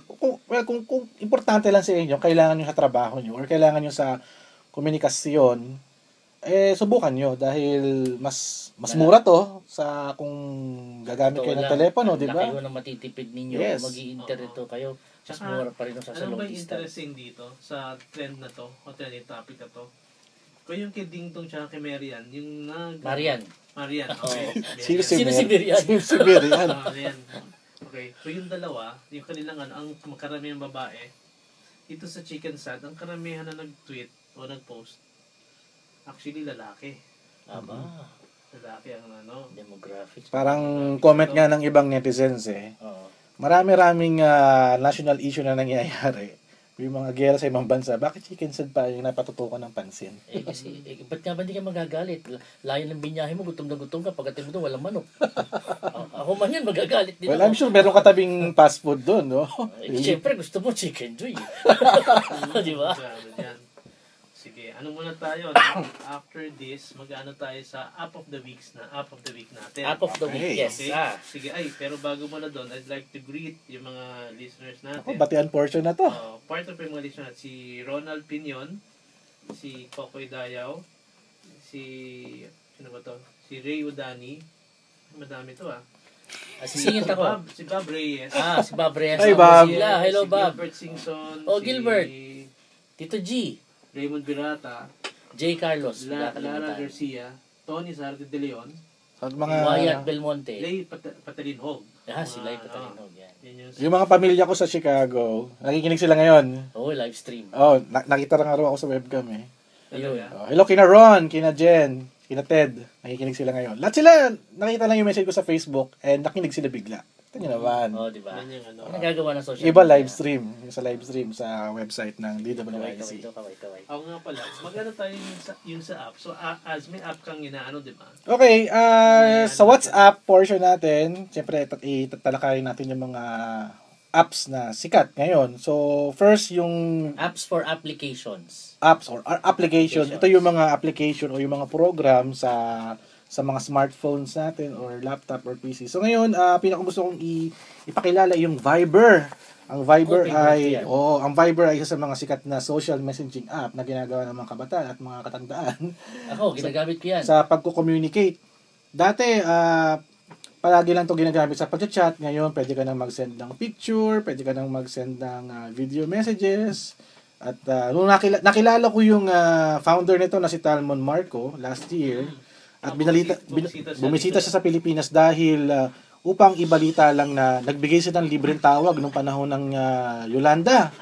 kung importante lang sa inyo, kailangan nyo sa trabaho nyo, or kailangan nyo sa komunikasyon, subukan nyo dahil mas mura to sa kung gagamit kayo ng telepono, di ba? Laki ho na matitipid ninyo. Yes. Mag-i-internet to kayo. Mas Tsaka, mura pa rin sa ano long ba yung distance. interesting dito sa trend na to, o trending topic na to? Kung yung kay Ding Dong tsaka kay Marian, yung Marian. Marian, okay. Sino Sino si Miriam? Sino si Miriam? Marian. Okay, so yung dalawa, yung kanilang ang karamihan babae, dito sa Chicken Sad, ang karamihan na nag-tweet o nag-post, actually lalaki. Aba, Lalaki ang demographics. Parang comment nga ng ibang netizens Oo. marami-raming national issue na nangyayari. Yung mga gera sa ibang bansa, bakit chicken sad pa yung napatutukan ng pansin? Kasi, ba't nga ba hindi ka magagalit? Layo ng binyahe mo, gutom na gutom ka, pagdating mo doon, walang manok. Ako man yan, magagalit din Well, ako. I'm sure meron katabing fast food doon, no? Siyempre, gusto mo chicken joy. Di ba? Sige, ano muna tayo? After this, mag-ano tayo sa App of the Week natin. App of the week, yes. Okay? Sige, pero bago muna doon, I'd like to greet yung mga listeners natin. Ako, batian portion na to. Part of yung mga listeners, si Ronald Pinion, si Kokoy Dayaw, sino ba to? Si Ray Udani, madami to Sisingit ako. Si Bob Reyes. Si Bob Reyes. Hi, Bob. Hello, Si Bob. Gilbert Singson. Oh, si Gilbert. Tito G. Raymond Birata. J. Carlos. Lara Nakakalimutan. Garcia. Tony Sarte de Leon. At mga, Wyatt Belmonte. Lay Patalinhog. Si Lai Patalinog. Yan. Yan yung mga pamilya ko sa Chicago, nakikinig sila ngayon. Live stream. Nakita lang araw ako sa webcam Ayun. Hello kina Ron, kina Jen, kina Ted. Nakikinig sila ngayon. Lahat sila, nakita lang yung message ko sa Facebook and nakinig sila bigla. Ito nyo naman. Di ba? Yan yung Ano nagagawa ng social Iba media? live stream. Yung sa live stream sa website ng DWIC. Kaway. Ako nga pala, mag-ano tayo yung sa app. So, as may app kang inaano, di ba? Okay, sa WhatsApp portion natin, siyempre itatalakayin natin yung mga apps na sikat ngayon. So, first yung Apps for applications. apps or application. Ito yung mga application o yung mga program sa mga smartphones natin or laptop or PC. So ngayon, pinakagusto kong ipakilala yung Viber. Ang Viber ang Viber ay isa sa mga sikat na social messaging app na ginagawa ng mga kabataan at mga katandaan. Ako, ginagamit ko yan. Sa pagko-communicate. Dati, palagi lang to ginagamit sa pag-chat. Ngayon, pwede ka nang mag-send ng picture, pwede ka nang mag-send ng video messages. At nung nakilala ko yung founder nito na si Talmon Marco last year, at bumisita siya sa Pilipinas dahil upang ibalita lang na nagbigay siya ng libreng tawag nung panahon ng Yolanda.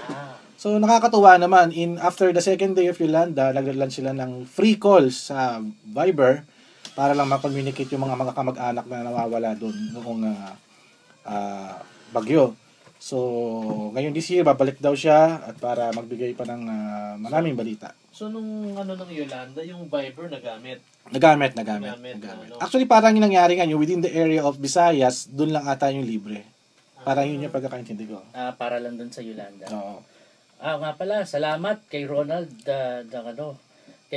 So nakakatuwa naman, after the second day of Yolanda, nag-launch sila ng free calls sa Viber para lang ma-communicate yung mga kamag-anak na nawawala doon noong bagyo. So, ngayon this year, babalik daw siya at para magbigay pa ng maraming balita. So, nung ng Yolanda, yung Viber nagamit. Nagamit. Ano? Actually, parang yung nangyari nga, within the area of Visayas, doon lang ata yung libre. Parang yun yung pagkakaintindi ko. Para lang dun sa Yolanda. Oo. Nga pala, salamat kay Ronald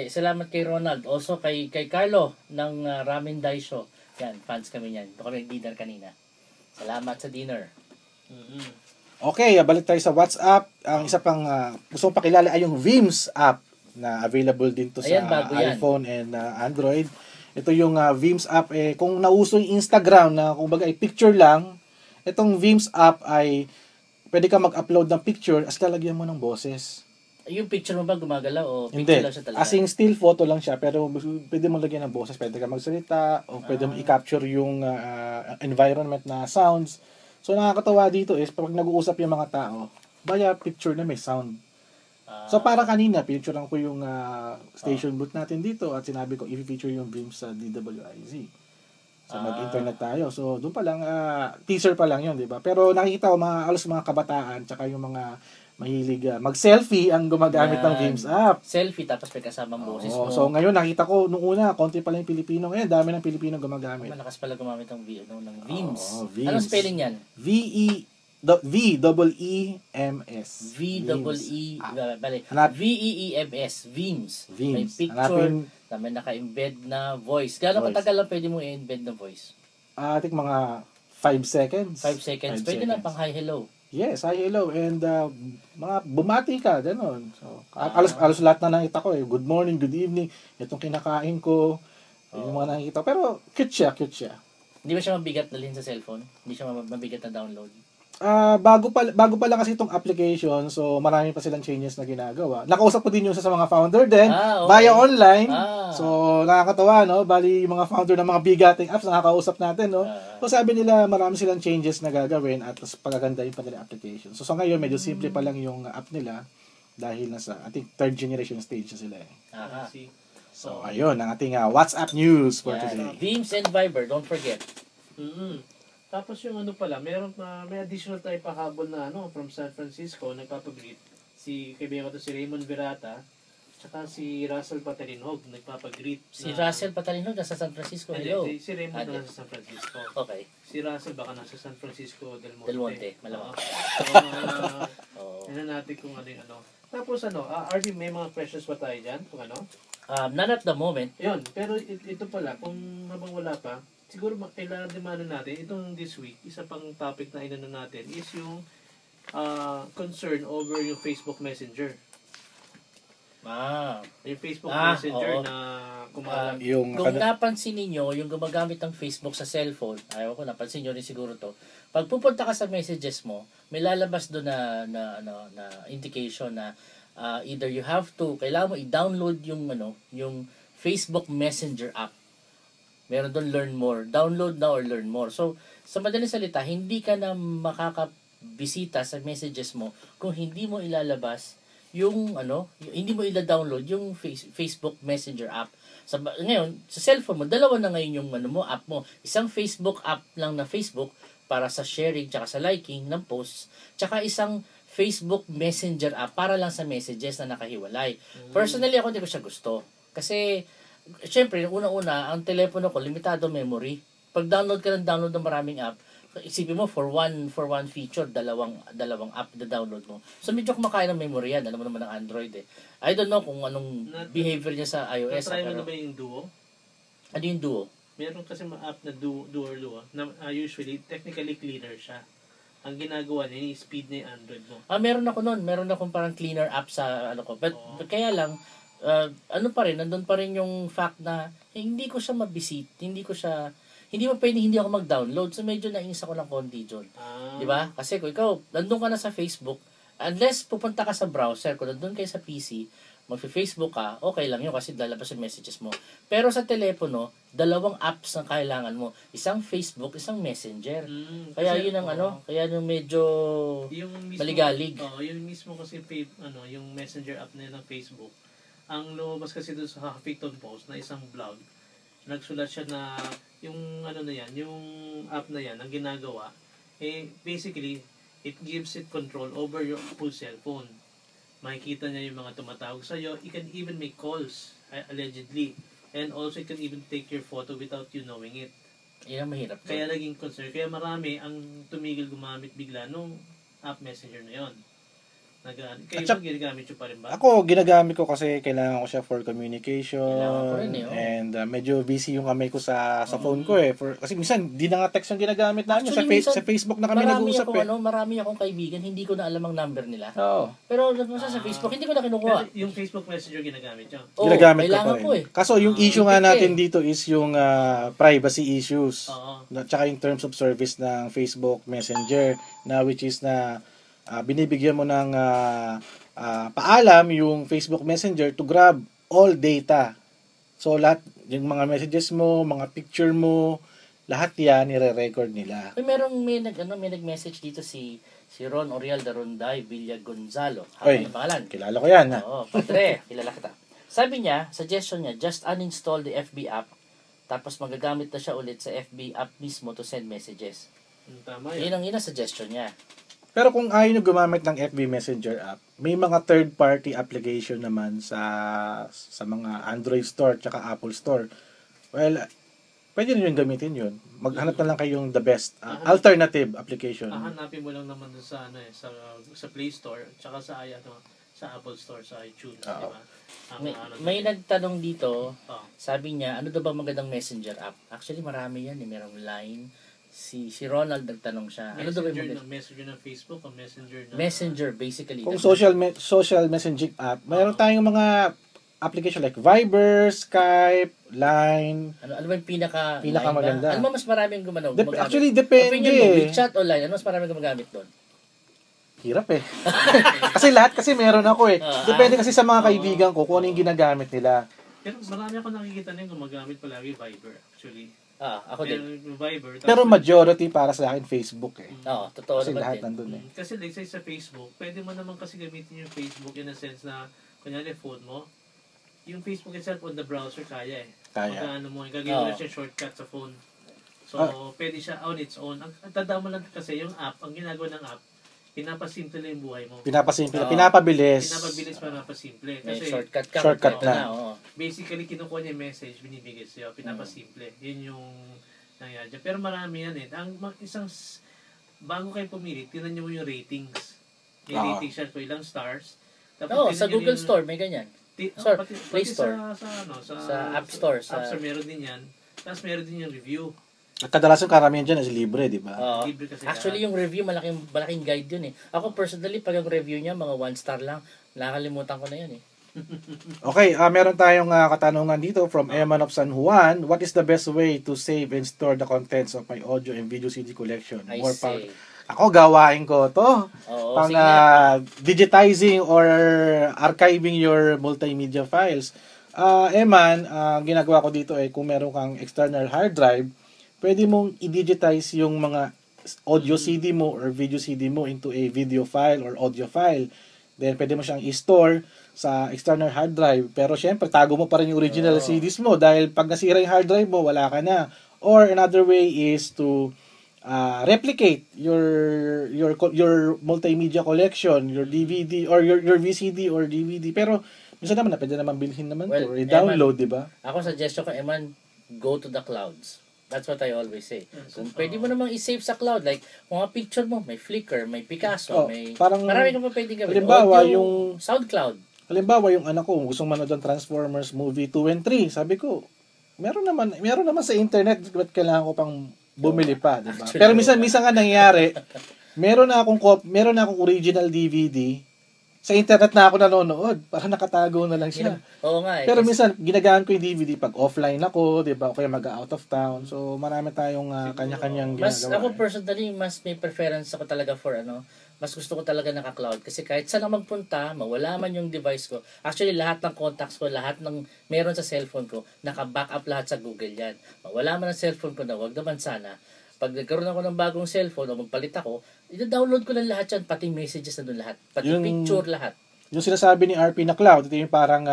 salamat kay Ronald. Also kay Carlo ng Ramen Dai Show. Yan, fans kami niyan. Doon kami dinner kanina. Salamat sa dinner. Okay, balik tayo sa WhatsApp. Ang isa pang gusto kong pakilala ay yung Vims app na available din to sa iPhone and Android. Ito yung Vims app. Kung nauso yung Instagram na kumbaga ay picture lang, itong Vims app ay pwede ka mag-upload ng picture as lalagyan mo ng boses. Yung picture mo ba gumagalaw o picture Hindi. lang siya talaga? As in still photo lang siya pero pwede mo lagyan ng boses. Pwede ka magsalita o pwede mo i-capture yung environment na sounds. So nakakatawa dito is pag nag-uusap yung mga tao, baya picture na may sound. So para kanina, picturean ko yung station booth natin dito at sinabi ko i-feature yung Vims sa DWIZ. So mag-internet tayo. So doon pa lang, teaser pa lang yun, di ba? Pero nakikita ko alos mga kabataan tsaka yung mga mahilig mag-selfie ang gumagamit ng Yan. Vims app. Selfie tapos may kasamang boses Oo, mo. so ngayon nakita ko nung una, konti pa lang yung Pilipino. Ngayon, dami ng Pilipino gumagamit. Malakas pala gumamit ng ng Vims. Oo, Vims. Anong spelling yan? V-E-E-M-S. V-E-E, Ah. bali, Hanap- V-E-E-M-S, Vims. May Vims. picture Hanapin, na may naka-embed na voice. Gano'ng Voice. katagal lang pwede mo i-embed na voice? I think mga 5 seconds. 5 seconds. 5 Pwede na seconds. pang hi, hello. Yes, hi, hello. And mga bumati ka, gano'n. So, alos lahat na nakita ko eh. Good morning, good evening. Itong kinakain ko. Yung mga nakikita. Pero cute siya. Hindi ba siya mabigat dalhin sa cellphone? Hindi siya mabigat na download? Bago pa lang kasi itong application, so marami pa silang changes na ginagawa. Nakausap ko din yung sa mga founder din, Okay. via online. Ah. So, nakakatawa, no? Bali, yung mga founder ng mga bigating apps, nakakausap natin, no? So, sabi nila, marami silang changes na gagawin at pagagandahin pa nila application. So, ngayon, medyo simple pa lang yung app nila dahil nasa, I think, third generation stage na sila eh. Aha. See? So, ayun, ang ating WhatsApp news for Yan. today. Vims and Viber, don't forget. Tapos yung ano pala, may additional tayo pahabol na from San Francisco, nagpapag-greet. Kaibigan ko to si Raymond Virata, tsaka si Russell Patalinhog, nagpapag-greet. Si Russell Patalinhog nasa San Francisco. Hello. Si Raymond Ate. nasa San Francisco. Okay. Si Russell baka nasa San Francisco del Monte. Del Monte, malamang. Oo. Tignan natin kung ano yung ano. Tapos RV, may mga questions pa tayo dyan? Kung ano? Not at the moment. Yun, pero ito pala, kung habang wala pa, siguro kailangan din natin, itong this week, isa pang topic na inano natin is yung concern over yung Facebook Messenger. Yung Facebook Messenger oo. na kumalang. Kung napansin ninyo, yung gumagamit ng Facebook sa cellphone, ayaw ko, napansin nyo rin siguro to, pag pupunta ka sa messages mo, may lalabas doon na indication na either you have to, kailangan mo i-download yung Facebook Messenger app. Meron doon learn more. Download na or learn more. So, sa madaling salita, hindi ka na makakabisita sa messages mo kung hindi mo ilalabas hindi mo ila-download yung Facebook Messenger app. Ngayon, sa cellphone mo, dalawa na ngayon yung app mo. Isang Facebook app lang na Facebook para sa sharing tsaka sa liking ng posts, tsaka isang Facebook Messenger app para lang sa messages na nakahiwalay. Personally, ako hindi ko siya gusto. Kasi, syempre, una-una, ang telepono ko, limitado memory. Pag download ka ng maraming app, isipin mo, for one feature, dalawang app na download mo. So, medyo kumakain ng memory yan. Alam mo naman ng Android eh. I don't know kung anong behavior niya sa iOS. Na-try mo na ba yung Duo? Ano yung Duo? Meron kasi mga app na Duo or Luo na usually, technically cleaner siya. Ang ginagawa niya, speed na yung Android mo. Meron ako nun. Meron akong parang cleaner app sa But kaya lang, nandun pa rin yung fact na hindi ko siya mabisit. Hindi mo pwedeng hindi ako mag-download. So, medyo nainis ako ng konti dyan. Di ba? Kasi kung ikaw, nandun ka na sa Facebook, unless pupunta ka sa browser, kung nandun kayo sa PC, mag-Facebook ka, okay lang yun kasi lalabas yung messages mo. Pero sa telepono, dalawang apps ang kailangan mo. Isang Facebook, isang Messenger. Kaya yun ang kaya yung medyo yung mismo, maligalig. Yung mismo kasi yung Messenger app na yun ng Facebook. Ang lumabas kasi doon sa Huffington Post na isang blog, nagsulat siya na yung yung app na yan, ang ginagawa, basically, it gives it control over your full cellphone. Makikita niya yung mga tumatawag sa'yo. You can even make calls, allegedly. And also, you can even take your photo without you knowing it. Yan ang mahirap. Kaya naging concern. Kaya marami ang tumigil gumamit bigla nung app messenger na yon. Kayo ba ginagamit nyo pa rin ba? Ako, ginagamit ko kasi kailangan ko siya for communication. Kailangan ko rin And medyo busy yung kamay ko sa phone ko eh. Kasi minsan, di na nga text yung ginagamit namin. Sa Facebook na kami nag-uusap eh. Marami akong kaibigan, hindi ko na alam ang number nila. Oo. Pero sa Facebook, hindi ko na kinukuha. Yung Facebook Messenger ginagamit nyo? Ginagamit ko pa kailangan rin. ko eh. Kaso yung issue nga natin dito is yung privacy issues. Tsaka yung terms of service ng Facebook Messenger na which is na binibigyan mo ng paalam yung Facebook Messenger to grab all data. So, lahat, yung mga messages mo, mga picture mo, lahat yan, nire-record nila. May nag-message dito si Ron Orial Daronday Villa Gonzalo. Oy, pangalan? kilala ko yan. Oo, padre, kilala kita. Sabi niya, suggestion niya, just uninstall the FB app, tapos magagamit na siya ulit sa FB app mismo to send messages. Tama Yun ang suggestion niya. Pero kung ayaw nyo gumamit ng FB Messenger app, may mga third-party application naman sa mga Android Store tsaka Apple Store. Well, pwede nyo yung gamitin yun. Maghanap na lang kayong the best alternative application. Hahanapin mo lang naman dun sa sa Play Store tsaka sa sa Apple Store, sa iTunes, di ba? May nagtanong dito, Oh. sabi niya, ano daw ba magandang messenger app? Actually, marami yan. Merong Line. Si Ronald nagtanong siya. Ano daw ba yung Messenger ng Facebook o Messenger ng... Messenger, basically. Kung social messaging app, mayroon tayong mga application like Viber, Skype, Line. Ano ba yung pinaka maganda? Ano ba mas maraming gumagamit? Actually, depende. Opinion mo, WeChat o Line, ano mas maraming gumagamit doon? Hirap eh. kasi meron ako eh. Depende kasi sa mga kaibigan ko kung ano yung ginagamit nila. Pero marami ako nakikita na yung gumagamit palagi Viber, actually. Ako din. Viber. Pero majority para sa akin Facebook eh. Oo, totoo Kasi naman lahat din. nandun eh. Kasi like say sa Facebook, pwede mo naman kasi gamitin yung Facebook in a sense na, kunyari phone mo, yung Facebook itself on the browser kaya eh. Kaya. Ano mo, gagawin mo na siya shortcut sa phone. So, pwede siya on its own. Ang tanda mo lang kasi yung app, ang ginagawa ng app, pinapasimple lang yung buhay mo. Pinapabilis. Pinapabilis para mapasimple. May Kasi shortcut na. Oo. basically kinukuha niya yung message, binibigay sa'yo, pinapasimple. Yun yung nangyari dyan. Pero marami yan eh. Bago kayo pumili, tinan niyo mo yung ratings. May ratings siya kung ilang stars. Oo, sa Google Store, may ganyan. Play Store. Sa App Store. App Store meron din yan. Tapos meron din yung review. At kadalasan karamihan dyan is libre, di ba? Libre kasi Actually, yung review, malaking guide yun eh. Ako personally, pag yung review niya, mga 1 star lang, nakakalimutan ko na yun eh. Okay, meron tayong katanungan dito from Eman of San Juan. What is the best way to save and store the contents of my audio and video CD collection? Ako, gawain ko to. Oo, Pang sige nga. digitizing or archiving your multimedia files. Eman, ginagawa ko dito kung meron kang external hard drive, pwede mong i-digitize yung mga audio CD mo or video CD mo into a video file or audio file. Then, pwede mo siyang i-store sa external hard drive. Pero, syempre, tago mo pa rin yung original CDs mo dahil pag nasira yung hard drive mo, wala ka na. Or, another way is to replicate your multimedia collection, your DVD, or your VCD or DVD. Pero, minsan naman, pwede naman bilhin naman to or i-download, di ba? Ako, suggestion ko, Eman, go to the clouds. That's what I always say. Kung pwede mo namang i-save sa cloud, like, kung ang picture mo, may Flickr, may Picasso, may... Marami ka pa pwede gawin. Halimbawa, yung SoundCloud. Halimbawa, yung anak ko, gustong manood ng Transformers movie 2 and 3. Sabi ko, meron naman sa internet, ba't kailangan ko pang bumili pa, di ba? Pero minsan nga nangyayari, meron na akong original DVD, sa internet na ako nanonood, para nakatago na lang siya. Oo nga eh. Pero minsan, ginagamit ko yung DVD pag offline ako, di ba? O kaya mag-out of town. So, marami tayong kanya-kanyang ginagawa. Ako personally, mas may preference ako talaga for mas gusto ko talaga naka-cloud. Kasi kahit saan ako magpunta, mawala man yung device ko. Actually, lahat ng contacts ko, lahat ng meron sa cellphone ko, naka-backup lahat sa Google yan. Mawala man ang cellphone ko na, wag naman sana. Pag nagkaroon ako ng bagong cellphone o magpalit ako, i-download ko lang lahat yan, pati messages na doon lahat. Pati picture lahat. Yung sinasabi ni RP na cloud, ito yung parang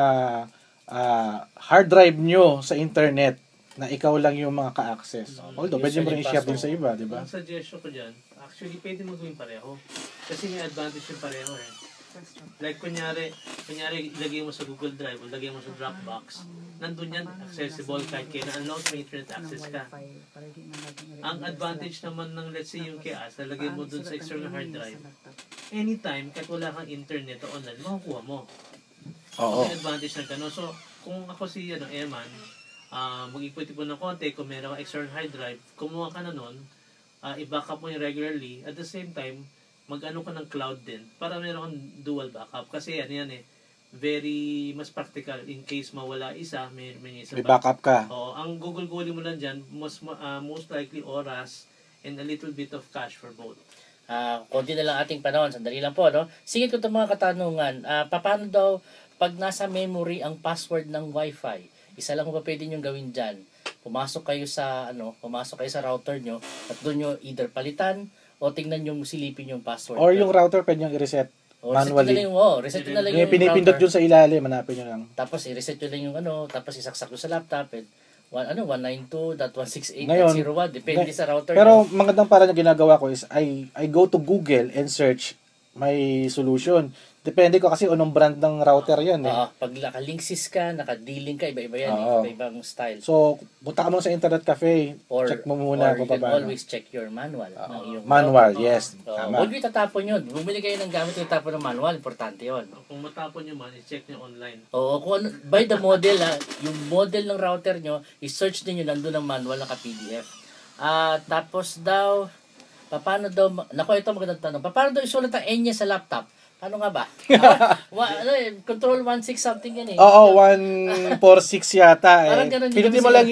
hard drive nyo sa internet na ikaw lang yung mga ka-access. Although, pwede mo rin i-share din sa iba, di ba? Ang suggestion ko dyan, actually, pwede mo gawin pareho. Kasi may advantage yung pareho eh. Like, kunyari, ilagay mo sa Google Drive o ilagay mo sa Dropbox, nandun yan, accessible kahit kaya na-unlock may internet access ka. Ang advantage naman ng, let's say, yung KIAS, nalagay mo dun sa external hard drive, anytime, kahit wala kang internet o online, makukuha mo. Oo. May advantage na gano'n. So, kung ako si Eman, mag-ipon-ipon ng konti, kung meron kang external hard drive, kumuha ka na nun, i-backup mo yung regularly, at the same time, mag-ano ka ng cloud din para meron kang dual backup. Kasi yan very mas practical in case mawala isa, may isa may backup ka. Ang Google mo lang dyan, most likely oras and a little bit of cash for both. Konti na lang ating panahon, sandali lang po, no? Sige ko itong mga katanungan. Paano daw pag nasa memory ang password ng Wi-Fi? Isa lang ba pwede nyo gawin dyan? Pumasok kayo sa router nyo at doon nyo either palitan o tingnan yung silipin yung password. Or yung router, pwede nyo i-reset manually. Reset na lang yung pinipindot router. yun sa ilalim, hanapin nyo lang. Tapos i-reset nyo lang yung tapos isaksak nyo sa laptop. 192.168.01 depende sa router. Pero magandang paraan na ginagawa ko is I go to Google and search my solution. Depende ko kasi anong brand ng router yan eh. Pag naka-Linksys ka, naka-D-Link ka, iba-iba yan, Oo. iba-ibang style. So, punta ka muna sa internet cafe, check mo muna or kung you can paano. always check your manual. ng iyong Manual, router. yes. Tama. Huwag nyo tatapon yun. Bumili kayo ng gamit yung tatapon ng manual. Importante yun. Kung matapon nyo man, i-check nyo online. Oo, kung by the model, yung model ng router nyo, i-search niyo nandun ang manual naka-PDF. Tapos daw, paano daw, ito magandang tanong, paano daw isulat ang ENIA sa laptop? Ano nga ba? Control 16 something yan eh. Oo, 146 yata Parang eh. ganun, Pinutin mo sila. lang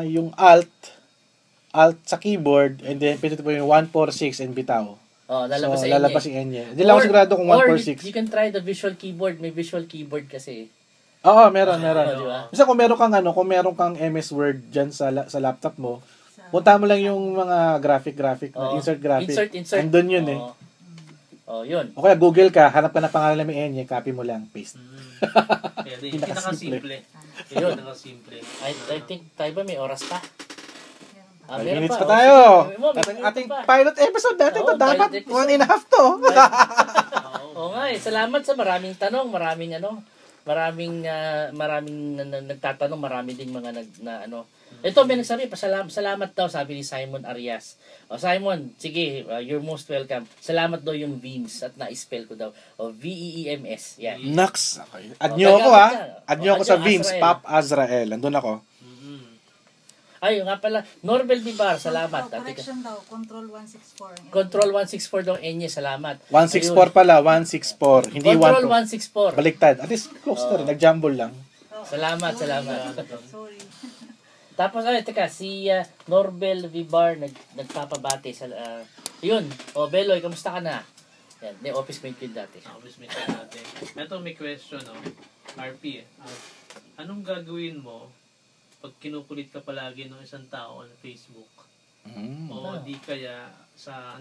yung alt sa keyboard, and then pinutin mo yung 146 and bitaw. Lalabas So, sa lalabas ENIA. yung ENIA. Hindi lang ako sigurado kung Or 146. you can try the visual keyboard. May visual keyboard kasi. Oo, meron. di ba? Kasi kung meron kang MS Word dyan sa laptop mo, punta mo lang yung mga graphic, Oo. insert graphic. Insert. Andun yun eh. Yun. O kaya Google ka, hanap ka ng pangalan ng ENIA, copy mo lang, paste. Kaya din, pinaka-simple. Yun. Pinaka-simple. I think tayo ba may oras pa? 5 meron minutes pa. pa tayo. May Ating pa. pilot episode natin to, Oo, dapat pilot episode. 1.5 to. Oo nga eh. Salamat sa maraming tanong, maraming nagtatanong, marami ding mga Ito may nagsabi, salamat daw, sabi ni Simon Arias. Simon, sige, you're most welcome. Salamat daw yung VEEMS at na-spell ko daw. VEEMS. Yan. Nax. Okay. Add nyo ako ha. Add nyo ako sa Adyo, VIMS, Azrael. Pop Azrael. Andun ako. Ay, nga pala, Norbel Bibar, salamat. Correction daw, control 164. ang Control 164 daw, Enye, salamat. 164 pala, 164. Hindi Control 1. 164. Baliktad. At least close na rin. Nag-jumble lang. Salamat. Sorry. Tapos, teka, si Norbel Vibar nagpapabati sa... yun. Beloy, kamusta ka na? Yan, may office mate ko yun dati. Obvious may natin. Ito may question, RP. Anong gagawin mo pag kinukulit ka palagi ng isang tao on Facebook? O di kaya sa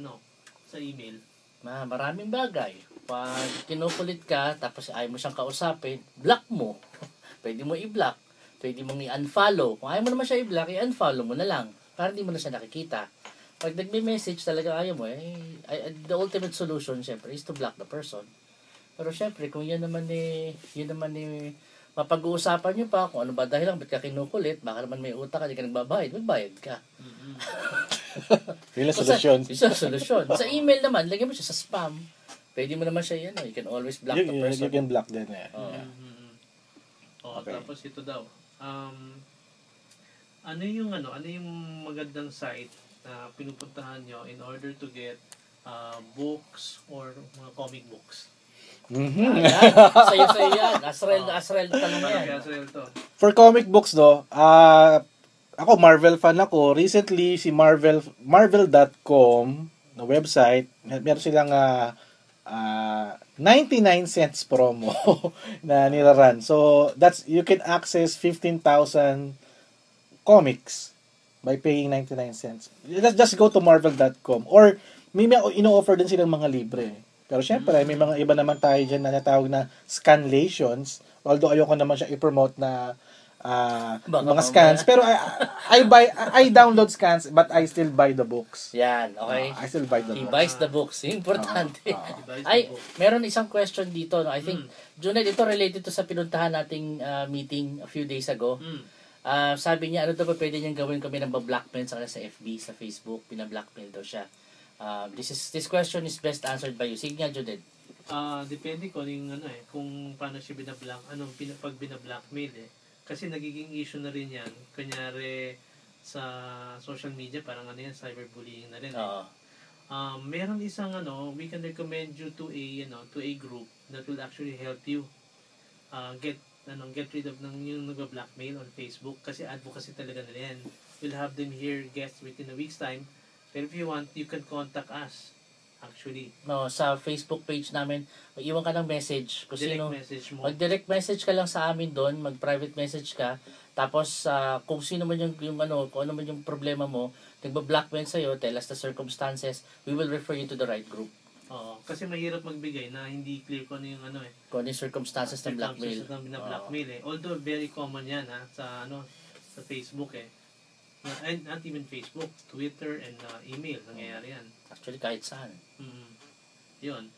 email? Maraming bagay. Pag kinukulit ka, tapos ayaw mo siyang kausapin, block mo. Pwede mo i-block. Pwede mong i-unfollow. Kung ayaw mo naman siya i-block, i-unfollow mo na lang. Para hindi mo na siya nakikita. Pag nagme-message talaga ayaw mo, the ultimate solution, syempre, is to block the person. Pero syempre, kung yun naman mapag-uusapan nyo pa kung ano ba dahilan, ba't ka kinukulit, baka naman may utak ka, di ka nagbabayad, magbayad ka. Yun ang solusyon. Isa solusyon. Sa email naman, lagyan mo siya sa spam. Pwede mo naman siya you can always block the person. You can block din eh. Okay. Tapos ito daw. Ano yung magandang site na pinupuntahan nyo in order to get books or mga comic books? Sa'yo yan. Asrel tanong yan. Kaya to. For comic books no, ako Marvel fan ako. Recently si Marvel.com na website, meron silang 99 cents promo na niraran. So that's you can access 15,000 comics by paying 99 cents. Just go to marvel.com or may ino-offer din silang mga libre. Pero syempre, may mga iba naman tayo dyan na natawag na scanlations. Although ayoko naman siya i-promote na mga scans. Pero I download scans but I still buy the books. Yan, okay. I still buy the He books. buys the books. Importante. buys the Ay, book. meron isang question dito. No? I think, Junel, ito related to sa pinuntahan nating meeting a few days ago. Sabi niya, ano daw ba pwede niyang gawin kami ng blackmail sa FB, sa Facebook, pinablackmail daw siya. This question is best answered by you. Sige nga, Judith. Depende ko kung paano siya pag binablackmail Kasi nagiging issue na rin yan. Kunyari sa social media, parang cyberbullying na rin. Oo. Meron isang we can recommend you to a group that will actually help you get rid of yung nag-blackmail on Facebook kasi advocacy talaga nila yan. We'll have them here guests within a week's time. But if you want, you can contact us actually. No, sa Facebook page namin, mag-iwan ka ng message. Kung Direct sino, message mo. mag-direct message ka lang sa amin doon, mag-private message ka. Tapos, kung sino man kung ano man yung problema mo, nagba-blackmail sa'yo, tell us the circumstances, we will refer you to the right group. Oo, kasi mahirap magbigay na hindi clear kung ano yung Kung ano yung circumstances ng blackmail. Ng blackmail Although very common yan sa sa Facebook eh. And not even Facebook, Twitter and email, nangyayari yan. Actually, kahit saan. Yun.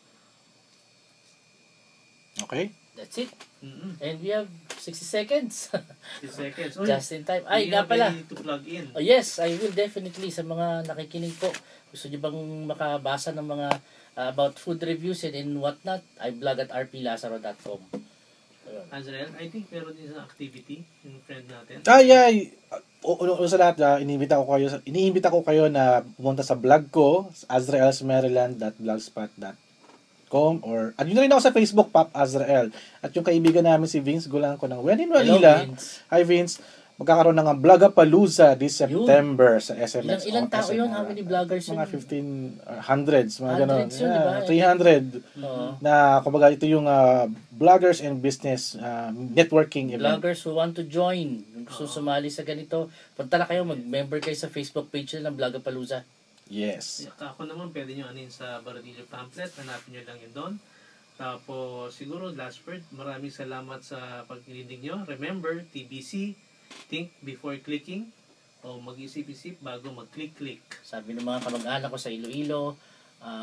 Okay? That's it. Mm-mm. And we have 60 seconds. 6 seconds. Just in time. Ay, you nga have pala. any to plug in. Oh, yes, I will definitely sa mga nakikinig po. Gusto niyo bang makabasa ng mga about food reviews and whatnot? I blog at rplazaro.com. Ayun. Azrael, I think meron din isang activity yung friend natin. Yeah. Una sa lahat, iniimbita ko kayo na pumunta sa blog ko, azraelsmaryland.blogspot.com or yun na rin ako sa Facebook, Pop Azrael. At yung kaibigan namin si Vince Gulang ko ng When in Manila. Vince. Hi Vince. Magkakaroon ng Blogapalooza this September sa SMX. Ilang tao yun? How many vloggers yun? Mga 15, hundreds, mga ganun. Hundreds yun, diba? 300. Oo. Na, kumbaga, ito yung bloggers and business networking event. Vloggers who want to join, gusto sumali sa ganito, punta na kayo, mag-member kayo sa Facebook page nila ng Blogapalooza. Yes. Ako naman, pwede nyo anin sa Baradillo Pamphlet, hanapin nyo lang yun doon. Tapos, siguro, last word, maraming salamat sa pagkinidig nyo. Remember, TBC, think before clicking, o mag-isip-isip bago mag-click-click. Sabi ng mga kamag-anak ko sa Iloilo,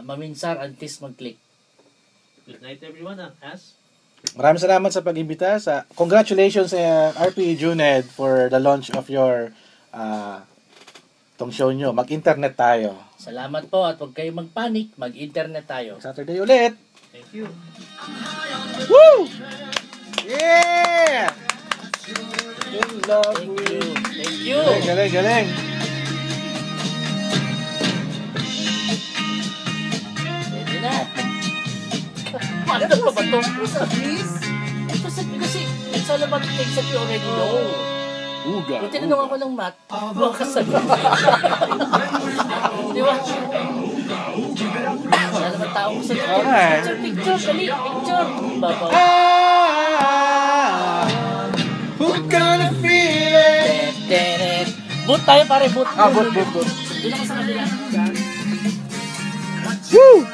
maminsar antes mag-click. Good night everyone, As. Maraming salamat sa pag-imbita. Congratulations RP Juned for the launch of your tong show nyo. Mag-internet tayo. Salamat po at huwag kayo mag-panic, mag-internet tayo. Saturday ulit. Thank you. Woo! Yeah! In love Thank with... you. Thank you. Galing. Pwede na. Paano na ba ito? Please? Kasi it's all about things that you already know. Uga. Kung tinanong ako ng math, huwag ka sabi. Di ba? Wala naman tao ko sa picture, dali, picture. Baba. Who gonna feel it? Boot tayo pare, boot. Boot. Doon ako sa kabila. Woo!